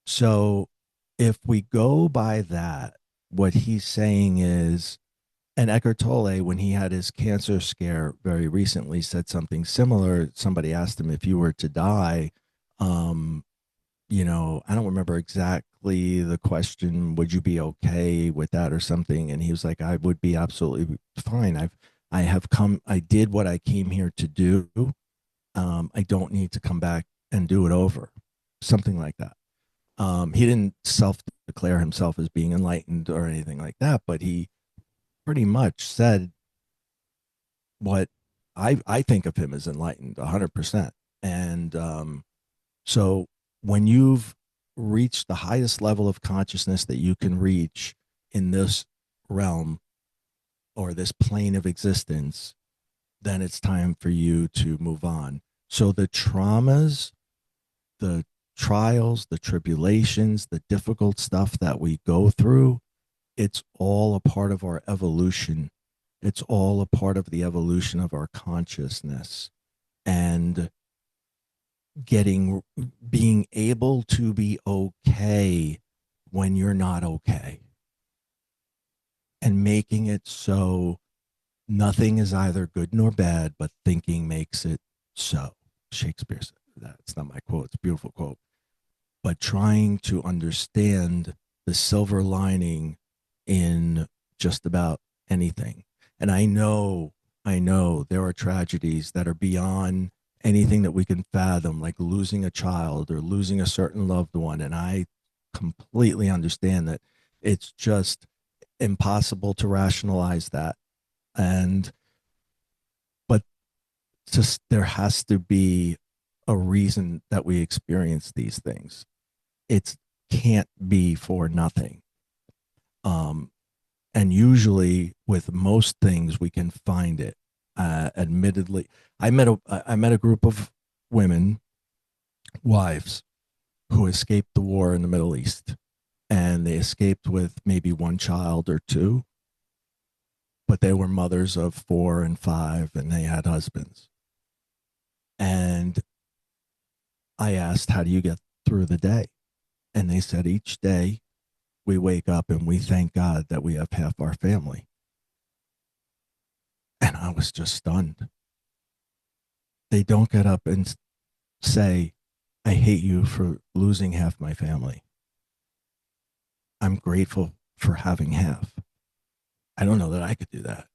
So if we go by that, what he's saying is, and Eckhart Tolle, when he had his cancer scare very recently, said something similar. Somebody asked him, if you were to die, um, I don't remember exactly the question, would you be okay with that or something? And he was like, I would be absolutely fine. I did what I came here to do. I don't need to come back and do it over. Something like that. He didn't self declare himself as being enlightened or anything like that, but he pretty much said what I think of him as enlightened 100%. And so when you've reached the highest level of consciousness that you can reach in this realm or this plane of existence, then it's time for you to move on. So the traumas, the trials, the tribulations, the difficult stuff that we go through, it's all a part of our evolution. It's all a part of the evolution of our consciousness, and getting being able to be okay when you're not okay, and making it so nothing is either good nor bad, but thinking makes it so. Shakespeare said that's not my quote, it's a beautiful quote. But trying to understand the silver lining in just about anything. And I know there are tragedies that are beyond anything that we can fathom, like losing a child or losing a certain loved one. And I completely understand that it's just impossible to rationalize that. And, but just there has to be a reason that we experience these things. It can't be for nothing. Um, and usually with most things we can find it. Admittedly, I met a group of women, wives, who escaped the war in the Middle East, and they escaped with maybe one child or two, but they were mothers of 4 and 5, and they had husbands. And I asked, how do you get through the day? And they said, each day we wake up and we thank God that we have half our family. And I was just stunned. They don't get up and say, I hate you for losing half my family. I'm grateful for having half. I don't know that I could do that,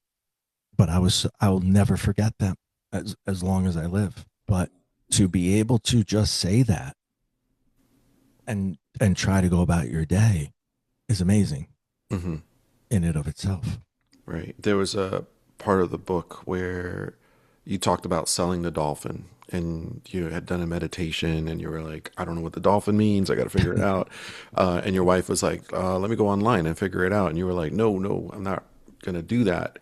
but I will never forget them as long as I live. But to be able to just say that and try to go about your day is amazing Hmm. in and of itself. Right. There was a part of the book where you talked about selling the dolphin, and you had done a meditation and you were like, I don't know what the dolphin means. I got to figure it out. And your wife was like, let me go online and figure it out. And you were like, no, no, I'm not going to do that.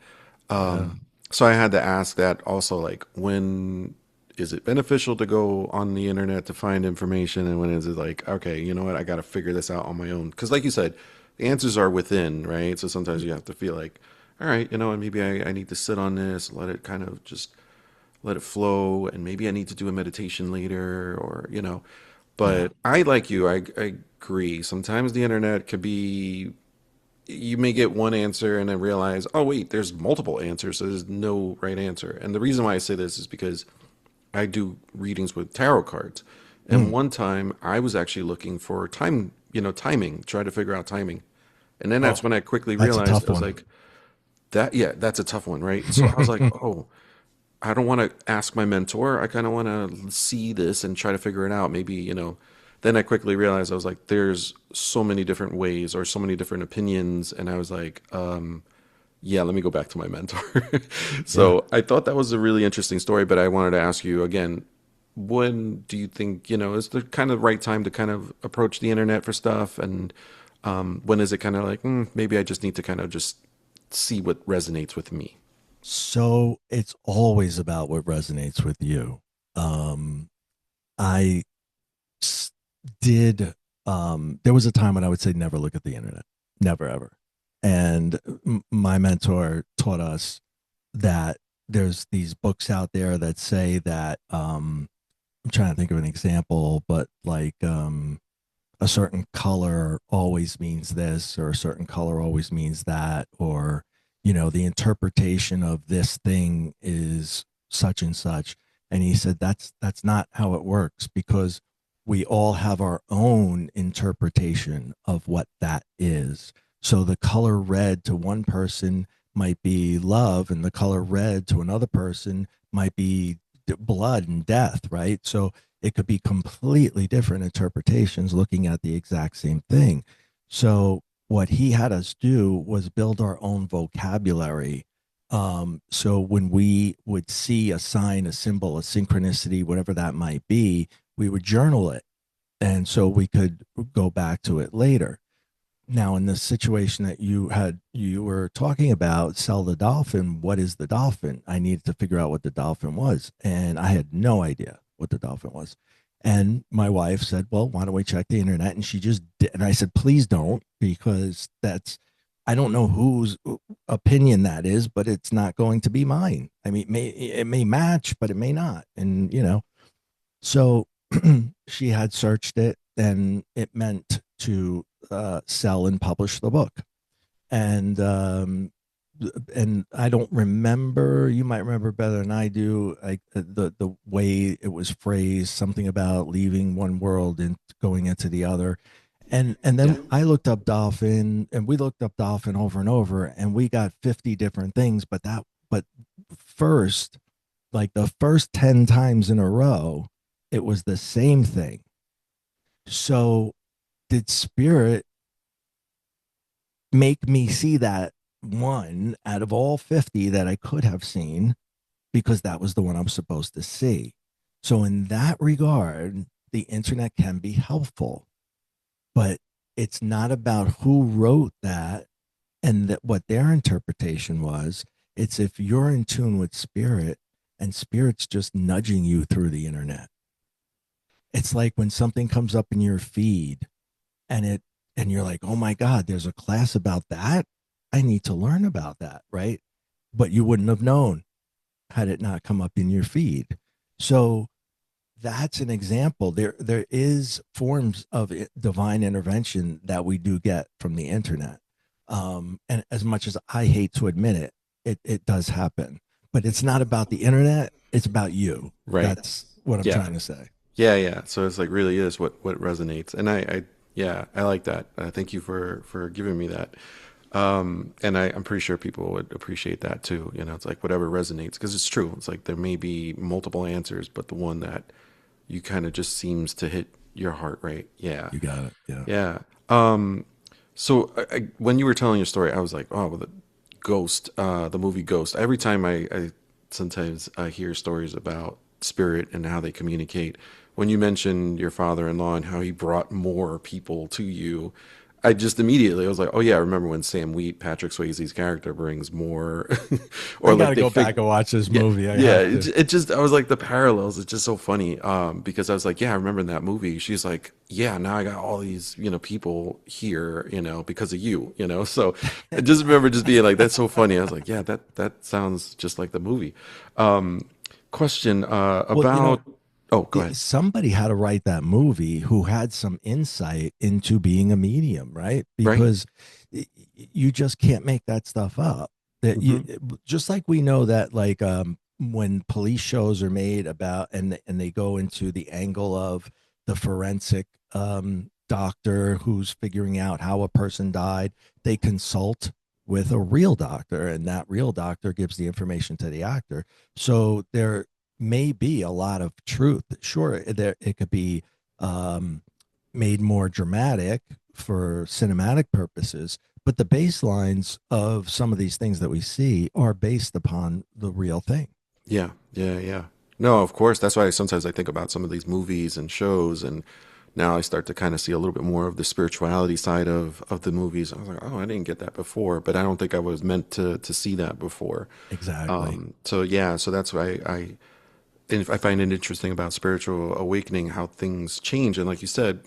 Yeah. So I had to ask that also, like, when is it beneficial to go on the internet to find information, and when is it like, okay, you know what, I got to figure this out on my own? Because, like you said, the answers are within, right? So sometimes you have to feel like, all right, you know, and maybe I need to sit on this, let it kind of just let it flow, and maybe I need to do a meditation later, or you know. Yeah. But I, like you, I agree. Sometimes the internet could be, you may get one answer and then realize, oh wait, there's multiple answers, so there's no right answer. And the reason why I say this is because I do readings with tarot cards. And Mm. one time I was actually looking for time, you know, timing, try to figure out timing. And then that's Oh, when I quickly that's a realized, tough I was one. like, that, yeah, that's a tough one, right? So I was like, oh, I don't want to ask my mentor. I kind of want to see this and try to figure it out. Maybe, you know, then I quickly realized, I was like, there's so many different ways or so many different opinions. And I was like, yeah, let me go back to my mentor. Yeah. So I thought that was a really interesting story, but I wanted to ask you again, when do you think, you know, is the kind of right time to kind of approach the internet for stuff? And when is it kind of like, maybe I just need to kind of just see what resonates with me? So it's always about what resonates with you. Um, I s- did, there was a time when I would say never look at the internet, never ever. And my mentor taught us that there's these books out there that say that, I'm trying to think of an example, but like, a certain color always means this, or a certain color always means that, or the interpretation of this thing is such and such. And he said that's not how it works, because we all have our own interpretation of what that is. So the color red to one person might be love, and the color red to another person might be blood and death, right? So it could be completely different interpretations looking at the exact same thing. So what he had us do was build our own vocabulary. So when we would see a sign, a symbol, a synchronicity, whatever that might be, we would journal it. And so we could go back to it later. Now, in the situation that you were talking about, sell the dolphin, what is the dolphin? I needed to figure out what the dolphin was. And I had no idea what the dolphin was. And my wife said, well, why don't we check the internet? And she just did. And I said, please don't, because that's I don't know whose opinion that is, but it's not going to be mine. I mean, it may match, but it may not. And so she had searched it, and it meant to sell and publish the book. And I don't remember. You might remember better than I do. Like the way it was phrased, something about leaving one world and going into the other. And Yeah. then I looked up Dolphin, and we looked up Dolphin over and over, and we got 50 different things. But first, like the first 10 times in a row, it was the same thing. So did Spirit make me see that one out of all 50 that I could have seen, because that was the one I'm supposed to see? So, in that regard, the internet can be helpful, but it's not about who wrote that and that what their interpretation was. It's if you're in tune with Spirit, and Spirit's just nudging you through the internet. It's like when something comes up in your feed, and you're like, oh my God, there's a class about that. I need to learn about that, right? But you wouldn't have known had it not come up in your feed. So that's an example. There is forms of divine intervention that we do get from the internet. And as much as I hate to admit it, it does happen. But it's not about the internet, it's about you. Right. That's what I'm Yeah. trying to say. Yeah, yeah. So it's like really is what resonates, and yeah, I like that. Thank you for giving me that. And I'm pretty sure people would appreciate that too. You know, it's like whatever resonates, because it's true. It's like there may be multiple answers, but the one that you kind of just seems to hit your heart, right? Yeah, You got it. Yeah. yeah. So when you were telling your story, I was like, oh, well, the Ghost, the movie Ghost. Every time I sometimes I hear stories about spirit and how they communicate. When you mentioned your father-in-law and how he brought more people to you, I just immediately I was like, oh yeah, I remember when Sam Wheat, Patrick Swayze's character, brings more, I or got like to they go back fig and watch this yeah, movie. I yeah. have to. It just, I was like, the parallels. It's just so funny. Because I was like, yeah, I remember in that movie. She's like, yeah, now I got all these, people here, because of you, So I just remember just being like, that's so funny. I was like, yeah, that sounds just like the movie. Um, Question Well, about. Oh, go ahead. somebody had to write that movie who had some insight into being a medium, right? Right. Because you just can't make that stuff up. That you Hmm. just like we know that, like, when police shows are made about, and they go into the angle of the forensic doctor who's figuring out how a person died, they consult with a real doctor, and that real doctor gives the information to the actor. So there may be a lot of truth. Sure, there it could be um, made more dramatic for cinematic purposes, but the baselines of some of these things that we see are based upon the real thing. Yeah, yeah, yeah. No, of course. That's why sometimes I think about some of these movies and shows, and now I start to kind of see a little bit more of the spirituality side of the movies. I was like, oh, I didn't get that before, but I don't think I was meant to see that before. Exactly. So yeah, so that's why and I find it interesting about spiritual awakening, how things change, and like you said,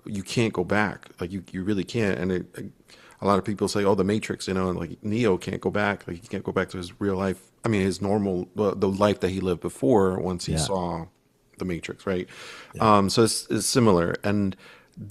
you can't go back. Like you really can't. And a lot of people say, "Oh, the Matrix," and like Neo can't go back. Like he can't go back to his real life. I mean, his normal, the life that he lived before once he Yeah. saw the Matrix, right? Yeah. So it's similar, and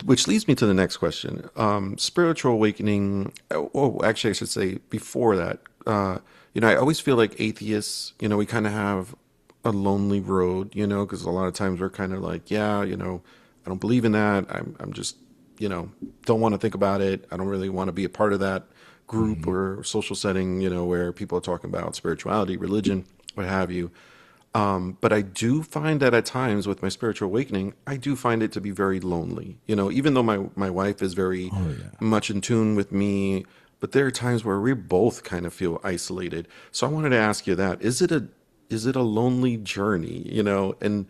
which leads me to the next question. Spiritual awakening. Oh, actually, I should say before that. I always feel like atheists. We kind of have a lonely road, because a lot of times we're kind of like, yeah, I don't believe in that. I'm just, don't want to think about it. I don't really want to be a part of that group Mhm. or social setting, where people are talking about spirituality, religion, what have you. But I do find that at times with my spiritual awakening, I do find it to be very lonely. Even though my wife is very Oh yeah. much in tune with me, but there are times where we both kind of feel isolated. So I wanted to ask you that. Is it a lonely journey, and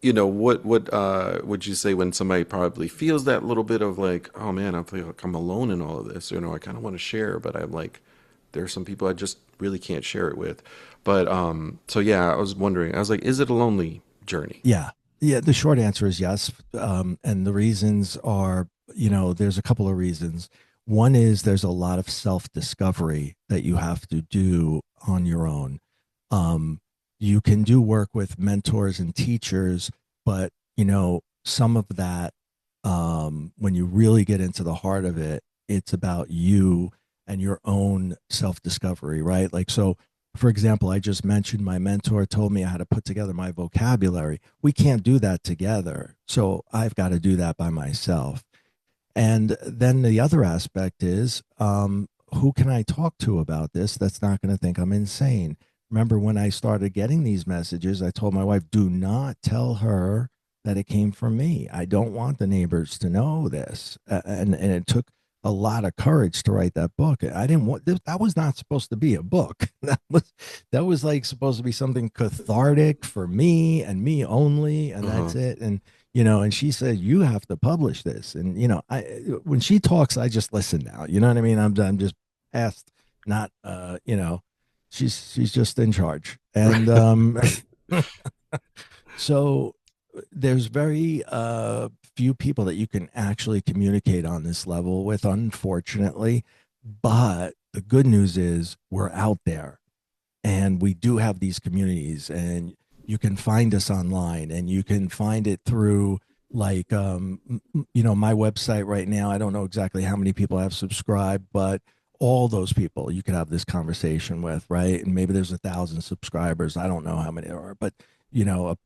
what would you say when somebody probably feels that little bit of like, oh man, I feel like I'm alone in all of this. I kind of want to share, but I'm like, there are some people I just really can't share it with. But so yeah, I was wondering. I was like, is it a lonely journey? Yeah. Yeah. The short answer is yes. And the reasons are, there's a couple of reasons. One is there's a lot of self discovery that you have to do on your own. Um, you can do work with mentors and teachers, but some of that, when you really get into the heart of it, it's about you and your own self discovery, right? Like, so for example, I just mentioned my mentor told me I had to put together my vocabulary. We can't do that together. So I've got to do that by myself. And then the other aspect is, who can I talk to about this that's not going to think I'm insane? Remember when I started getting these messages, I told my wife, do not tell her that it came from me. I don't want the neighbors to know this. And it took a lot of courage to write that book. I didn't want that was not supposed to be a book. That was like supposed to be something cathartic for me and me only, and Uh-huh. that's it. And she said, you have to publish this. And I when she talks, I just listen now. You know what I mean? I'm just past, not she's just in charge. And Right. so there's very few people that you can actually communicate on this level with, unfortunately. But the good news is we're out there, and we do have these communities, and you can find us online, and you can find it through, like, my website right now. I don't know exactly how many people have subscribed, but all those people you could have this conversation with, right? And maybe there's 1,000 subscribers. I don't know how many there are, but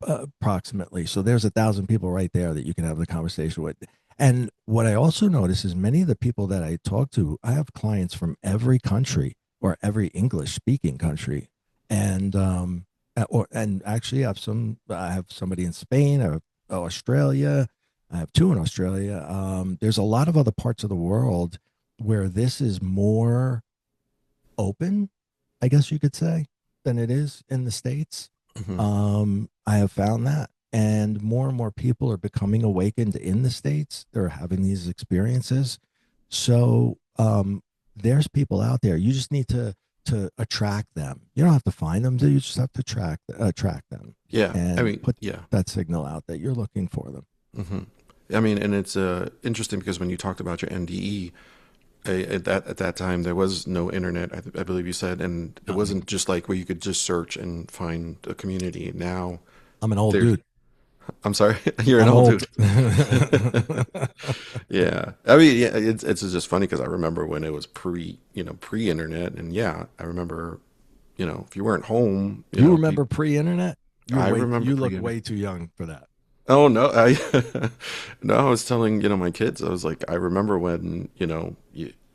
approximately. So there's 1,000 people right there that you can have the conversation with. And what I also notice is many of the people that I talk to, I have clients from every country, or every English speaking country. And actually I have somebody in Spain, or Australia. I have two in Australia. There's a lot of other parts of the world where this is more open, I guess you could say, than it is in the States. Hmm. I have found that. And more people are becoming awakened in the States. They're having these experiences. So there's people out there. You just need to attract them. You don't have to find them. You just have to attract them Yeah. I and mean, put yeah. that signal out that you're looking for them. Hmm. I mean, and it's interesting because when you talked about your NDE, at that time there was no internet. I believe you said, and it Nothing. wasn't just like where you could just search and find a community. Now I'm an old there's. dude. I'm sorry, you're an I'm old old. dude. Yeah, I mean, yeah, it's just funny because I remember when it was pre-internet, and yeah, I remember, if you weren't home, You remember pre-internet? I remember You look pre-internet. way too young for that. Oh no, I no, I was telling, my kids, I was like, I remember when,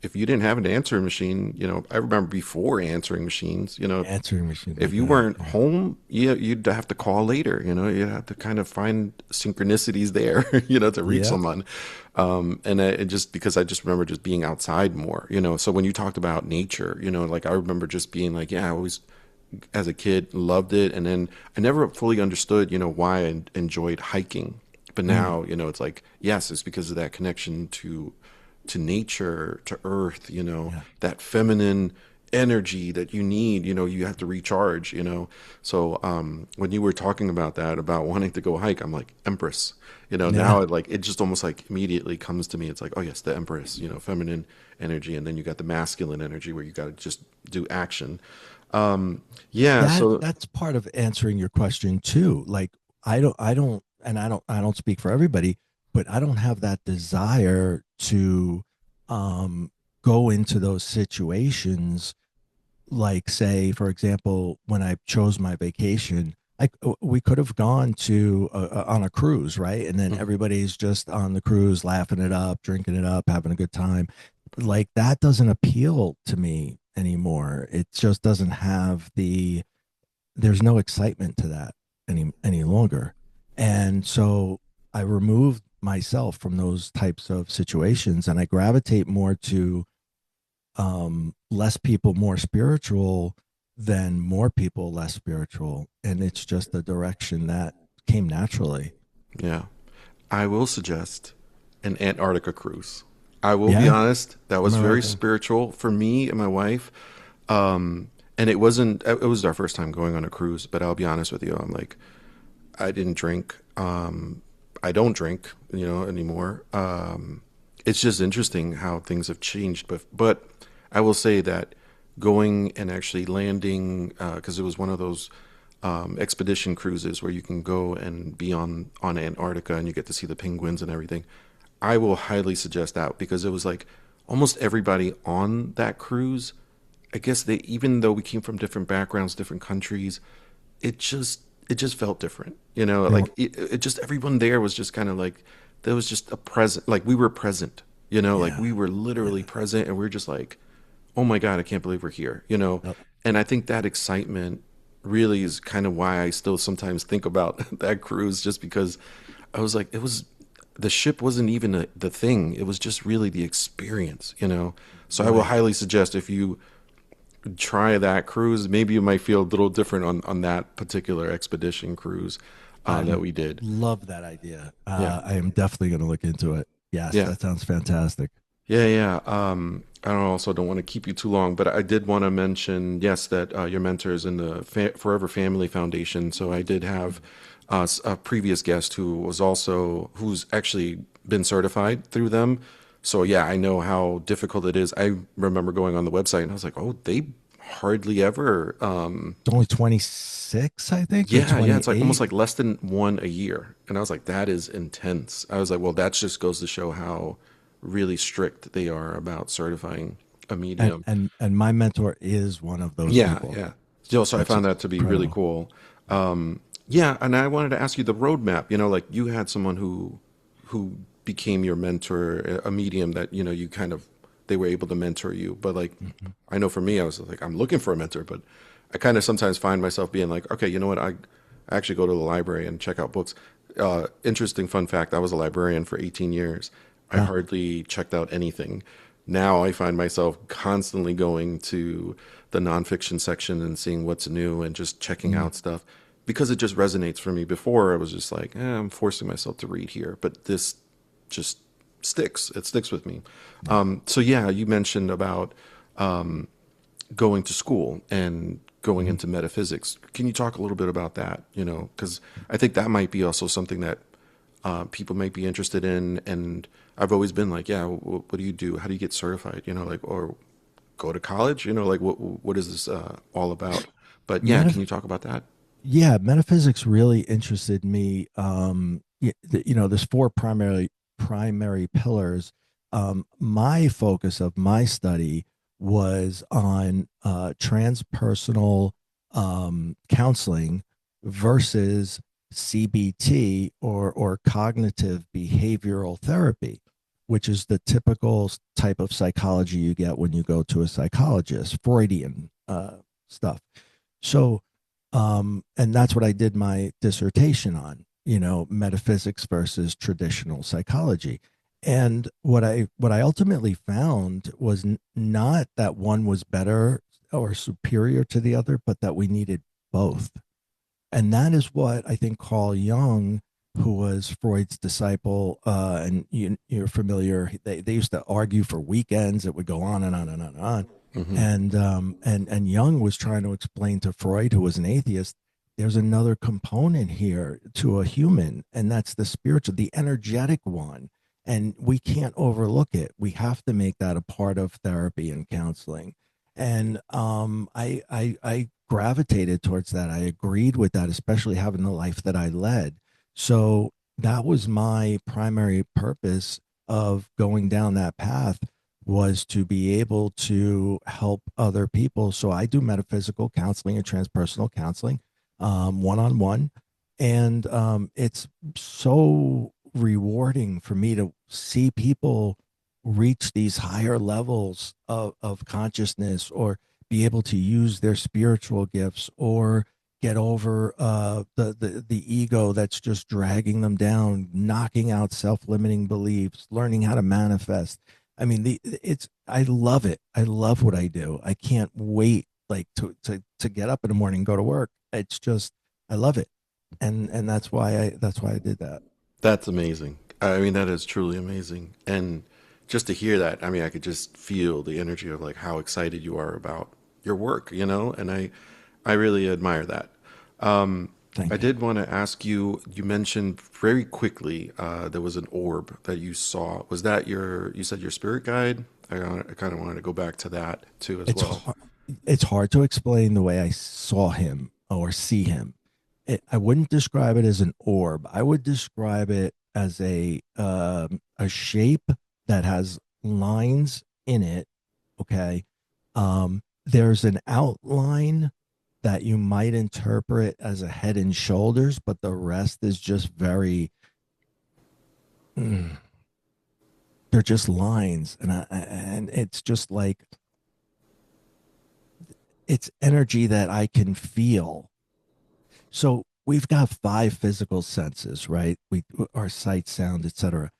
if you didn't have an answering machine, I remember before answering machines, Answering machine, if like you that. weren't home, you'd have to call later, you'd have to kind of find synchronicities there, to reach Yeah. someone. And it just because I just remember just being outside more, so when you talked about nature, like I remember just being like, yeah, I always, as a kid, loved it. And then I never fully understood, why I enjoyed hiking. But Mm, now, it's like, yes, it's because of that connection to nature, to earth, yeah. that feminine energy that you need, you have to recharge, so when you were talking about that, about wanting to go hike, I'm like, empress, Yeah. now it just almost like immediately comes to me. It's like, oh yes, the empress, feminine energy, and then you got the masculine energy where you got to just do action. Yeah, so That's part of answering your question too. Like, I don't speak for everybody, but I don't have that desire to um go into those situations. Like, say for example, when I chose my vacation, we could have gone to on a cruise, right? And then mhm, everybody's just on the cruise laughing it up, drinking it up, having a good time. Like, that doesn't appeal to me anymore. It just doesn't have there's no excitement to that any longer. And so I removed myself from those types of situations, and I gravitate more to less people more spiritual than more people less spiritual. And it's just a direction that came naturally. yeah, I will suggest an Antarctica cruise. I will be Yeah, honest, that I'm was right very there. spiritual for me and my wife. And it was our first time going on a cruise, but I'll be honest with you, I'm like, I didn't drink. I don't drink, anymore. it's just interesting how things have changed. But I will say that going and actually landing, because it was one of those expedition cruises where you can go and be on Antarctica and you get to see the penguins and everything. I will highly suggest that because it was like almost everybody on that cruise. I guess they, even though we came from different backgrounds, different countries, it just it just felt different. You know, They were, like it just everyone there was just kind of like there was just a present, like we were present. You know, like yeah, we were literally yeah. present, and we are just like, oh my god, I can't believe we're here. You know, Yep. and I think that excitement really is kind of why I still sometimes think about that cruise, just because I was like, it was the ship wasn't even the thing. It was just really the experience, you know. So I will Right. highly suggest if you try that cruise, maybe you might feel a little different on that particular expedition cruise I that we did. love that idea. Yeah, I am definitely going to look into it. Yes, yeah, that sounds fantastic. yeah. I don't also don't want to keep you too long, but I did want to mention, yes, that your mentor is in the Forever Family Foundation. So I did have a previous guest who's actually been certified through them. So yeah, I know how difficult it is. I remember going on the website and I was like, oh, they hardly ever. It's only 26, I think, or Yeah, it's like almost 28. like less than one a year. And I was like, that is intense. I was like, well, that just goes to show how really strict they are about certifying a And medium. and and my mentor is one of those Yeah, people. yeah. So I That's found that to be really incredible. cool. Yeah, and I wanted to ask you the roadmap. You know, like you had someone who became your mentor, a medium that, you know, you kind of they were able to mentor you. But like Mhm. I know for me, I was like, I'm looking for a mentor, but I kind of sometimes find myself being like, okay, you know what? I actually go to the library and check out books. Interesting fun fact, I was a librarian for 18 years. I Ah, hardly checked out anything. Now I find myself constantly going to the nonfiction section and seeing what's new and just checking mm. out stuff because it just resonates for me. Before I was just like, I'm forcing myself to read here, but this just sticks. It sticks with me. Yeah. So yeah, you mentioned about going to school and going Mhm. into metaphysics. Can you talk a little bit about that? You know, because I think that might be also something that people might be interested in. And I've always been like, yeah, what do you do? How do you get certified? You know, like, or go to college? You know, like, what is this all about? But yeah, can Metaph- you talk about that? yeah, metaphysics really interested me. There's four primary pillars. My focus of my study was on transpersonal counseling versus CBT or cognitive behavioral therapy, which is the typical type of psychology you get when you go to a psychologist, Freudian stuff. So, and that's what I did my dissertation on, metaphysics versus traditional psychology. And what I ultimately found was not that one was better or superior to the other, but that we needed both. And that is what I think Carl Jung, who was Freud's disciple, and you're familiar, they used to argue for weekends. It would go on and on and on and on. Hmm. And Jung was trying to explain to Freud, who was an atheist, there's another component here to a human, and that's the spiritual, the energetic one. And we can't overlook it. We have to make that a part of therapy and counseling. And I gravitated towards that. I agreed with that, especially having the life that I led. So that was my primary purpose of going down that path, was to be able to help other people. So I do metaphysical counseling and transpersonal counseling, one on one, and it's so rewarding for me to see people reach these higher levels of consciousness, or be able to use their spiritual gifts, or get over the ego that's just dragging them down, knocking out self-limiting beliefs, learning how to manifest. I mean, it's I love it. I love what I do. I can't wait, like, to get up in the morning and go to work. It's just I love it. And that's why I did that. That's amazing. I mean, that is truly amazing. And just to hear that, I mean, I could just feel the energy of like how excited you are about your work, you know, and I really admire that. I Thank you. did want to ask you, you mentioned very quickly there was an orb that you saw. Was that you said your spirit guide? I kind of wanted to go back to that too as It's well. hard, it's hard to explain the way I saw him or see him. I wouldn't describe it as an orb. I would describe it as a shape that has lines in it. Okay, there's an outline that you might interpret as a head and shoulders, but the rest is just very. mm, they're just lines, and it's just like it's energy that I can feel. So we've got five physical senses, right? We our sight, sound, etc.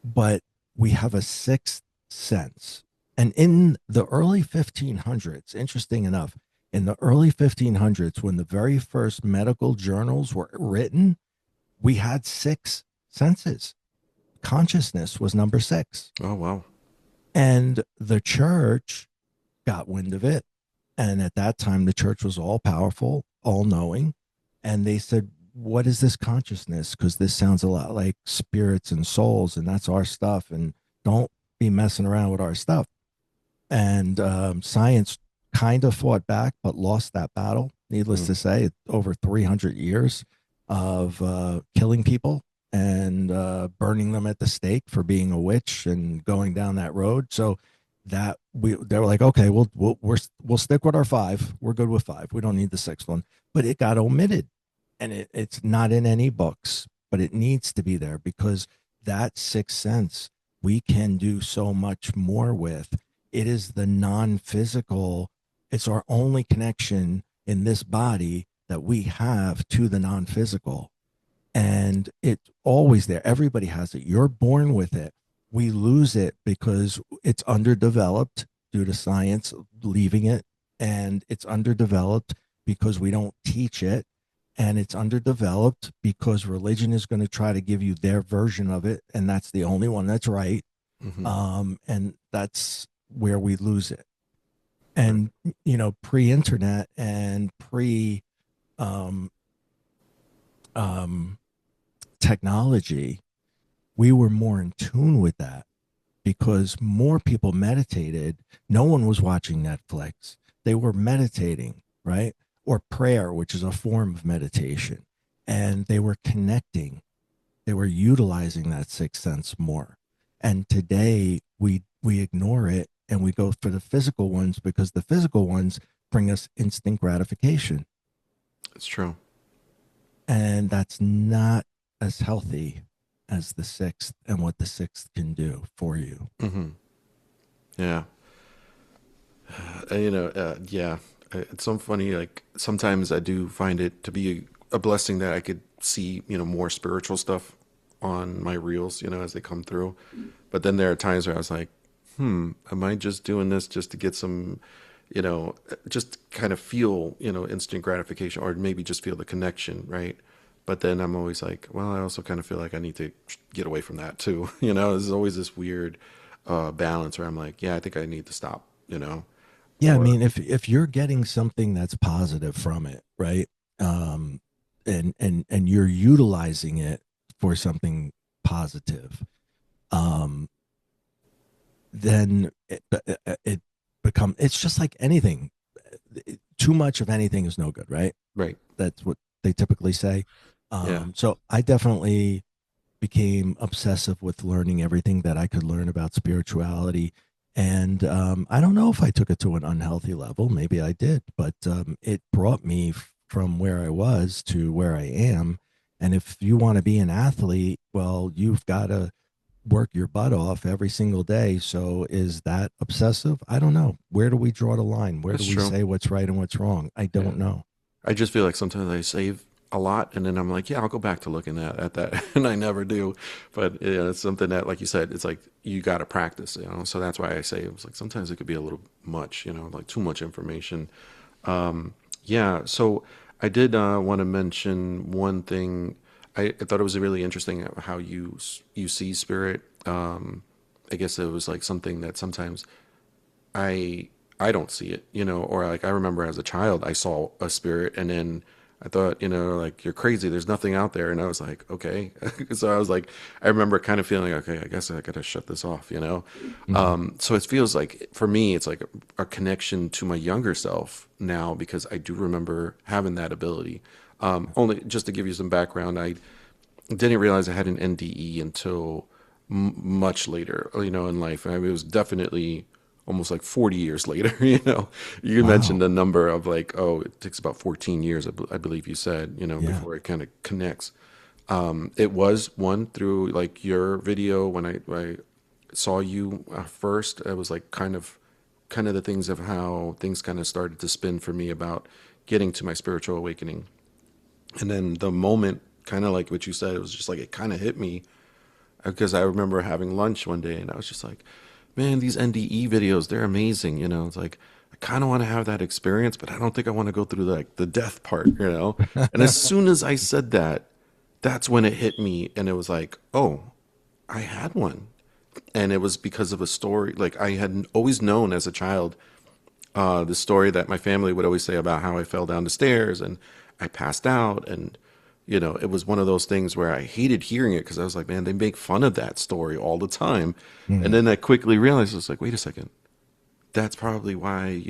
But we have a sixth sense. And in the early 1500s, interesting enough, in the early 1500s, when the very first medical journals were written, we had six senses. Consciousness was number six. Oh wow. And the church got wind of it. And at that time, the church was all powerful, all knowing. And they said, what is this consciousness? Because this sounds a lot like spirits and souls, and that's our stuff. And don't be messing around with our stuff. And science kind of fought back, but lost that battle. Needless Mm, to say, over 300 years of killing people and burning them at the stake for being a witch and going down that road. So that they were like, okay, we'll stick with our five. We're good with five. We don't need the sixth one. But it got omitted, and it's not in any books, but it needs to be there because that sixth sense we can do so much more with. It is the non-physical. It's our only connection in this body that we have to the non-physical, and it's always there. Everybody has it. You're born with it. We lose it because it's underdeveloped due to science leaving it, and it's underdeveloped because we don't teach it, and it's underdeveloped because religion is going to try to give you their version of it, and that's the only one that's right. hmm And that's where we lose it. Right. And pre-internet and pre um, um, technology, we were more in tune with that because more people meditated. No one was watching Netflix. They were meditating, right? Or prayer, which is a form of meditation. And they were connecting. They were utilizing that sixth sense more. And today we ignore it and we go for the physical ones because the physical ones bring us instant gratification. It's true. And that's not as healthy as the sixth and what the sixth can do for you. hmm Yeah. Yeah. It's so funny. Like sometimes I do find it to be a blessing that I could see, more spiritual stuff on my reels, as they come through. But then there are times where I was like, am I just doing this just to get some, just kind of feel, instant gratification or maybe just feel the connection, right? But then I'm always like, well, I also kind of feel like I need to get away from that too. There's always this weird balance where I'm like, yeah, I think I need to stop, Yeah, I or mean, if you're getting something that's positive from it, right? Um, and you're utilizing it for something positive, um, then it become it's just like anything. Too much of anything is no good, right? right. That's what they typically say. Yeah. So I definitely became obsessive with learning everything that I could learn about spirituality. And I don't know if I took it to an unhealthy level. Maybe I did, but it brought me from where I was to where I am. And if you want to be an athlete, well, you've got to work your butt off every single day. So is that obsessive? I don't know. Where do we draw the line? Where do That's we true. say what's right and what's wrong? I Yeah. don't know. I just feel like sometimes I save a lot and then I'm like, yeah, I'll go back to looking at that. And I never do. But it's something that, like you said, it's like you got to practice, So that's why I say it was like sometimes it could be a little much, like too much information. Yeah. So I did want to mention one thing. I thought it was really interesting how you see spirit. I guess it was like something that sometimes I I don't see it, or like I remember as a child I saw a spirit and then I thought, like, you're crazy. There's nothing out there. And I was like, okay. So I was like, I remember kind of feeling, okay, I guess I got to shut this off. Mhm. So it feels like, for me, it's like a connection to my younger self now, because I do remember having that ability. Only just to give you some background, I didn't realize I had an NDE until much later, in life. I mean, it was definitely almost like 40 years later. You mentioned Wow. a number of like, oh, it takes about 14 years, I believe you said, Yeah. before it kind of connects. It was one through like your video when I saw you first. It was like kind of the things of how things kind of started to spin for me about getting to my spiritual awakening. And then the moment, kind of like what you said, it was just like it kind of hit me because I remember having lunch one day and I was just like, man, these NDE videos, they're amazing. It's like, I kind of want to have that experience, but I don't think I want to go through like the death part. And as soon as I said that, that's when it hit me. And it was like, oh, I had one. And it was because of a story. Like, I had always known as a child the story that my family would always say about how I fell down the stairs and I passed out. And, it was one of those things where I hated hearing it because I was like, man, they make fun of that story all the time. And Mm. then I quickly realized, I was like, wait a second. That's probably why,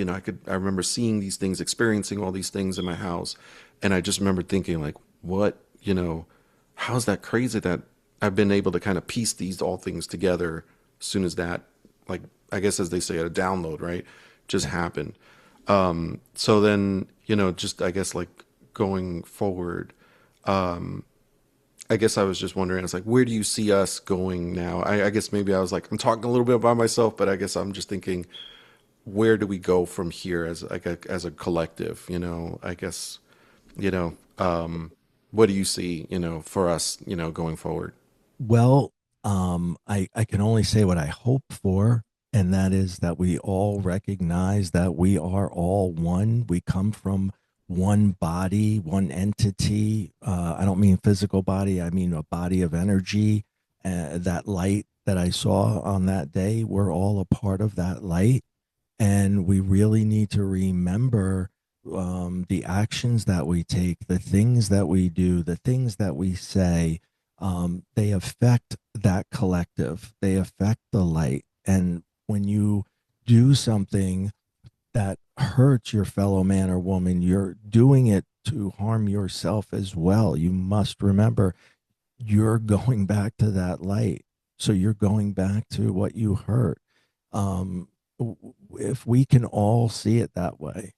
I remember seeing these things, experiencing all these things in my house. And I just remember thinking, like, what, how's that crazy that I've been able to kind of piece these all things together as soon as that, like, I guess as they say, a download, right? Just Yeah. happened. So then, just I guess like going forward, I guess I was just wondering, it's like, where do you see us going now? I guess maybe I was like, I'm talking a little bit about myself, but I guess I'm just thinking, where do we go from here as like as a collective? I guess, you know, what do you see, for us, going forward? Well, I can only say what I hope for, and that is that we all recognize that we are all one. We come from one body, one entity. I don't mean physical body, I mean a body of energy. That light that I saw on that day, we're all a part of that light. And we really need to remember the actions that we take, the things that we do, the things that we say. They affect that collective, they affect the light. And when you do something that hurts your fellow man or woman, you're doing it to harm yourself as well. You must remember you're going back to that light. So you're going back to what you hurt. Um, if we can all see it that way,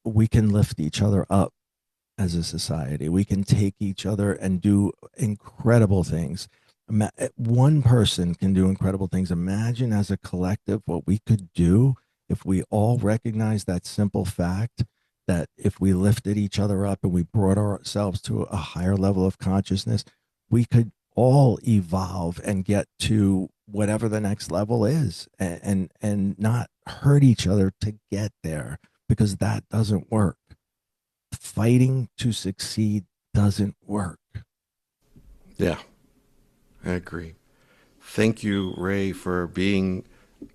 we can lift each other up as a society. We can take each other and do incredible things. One person can do incredible things. Imagine as a collective what we could do if we all recognize that simple fact that if we lifted each other up and we brought ourselves to a higher level of consciousness, we could all evolve and get to whatever the next level is, and not hurt each other to get there, because that doesn't work. Fighting to succeed doesn't work. Yeah, I agree. Thank you, Ray, for being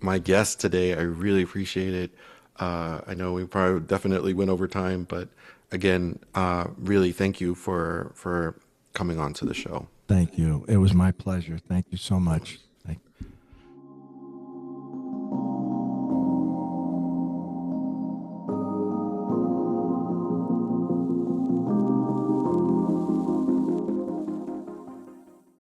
my guest today. I really appreciate it. I know we probably definitely went over time, but again, really thank you for coming on to the show. Thank you. It was my pleasure. Thank you so much.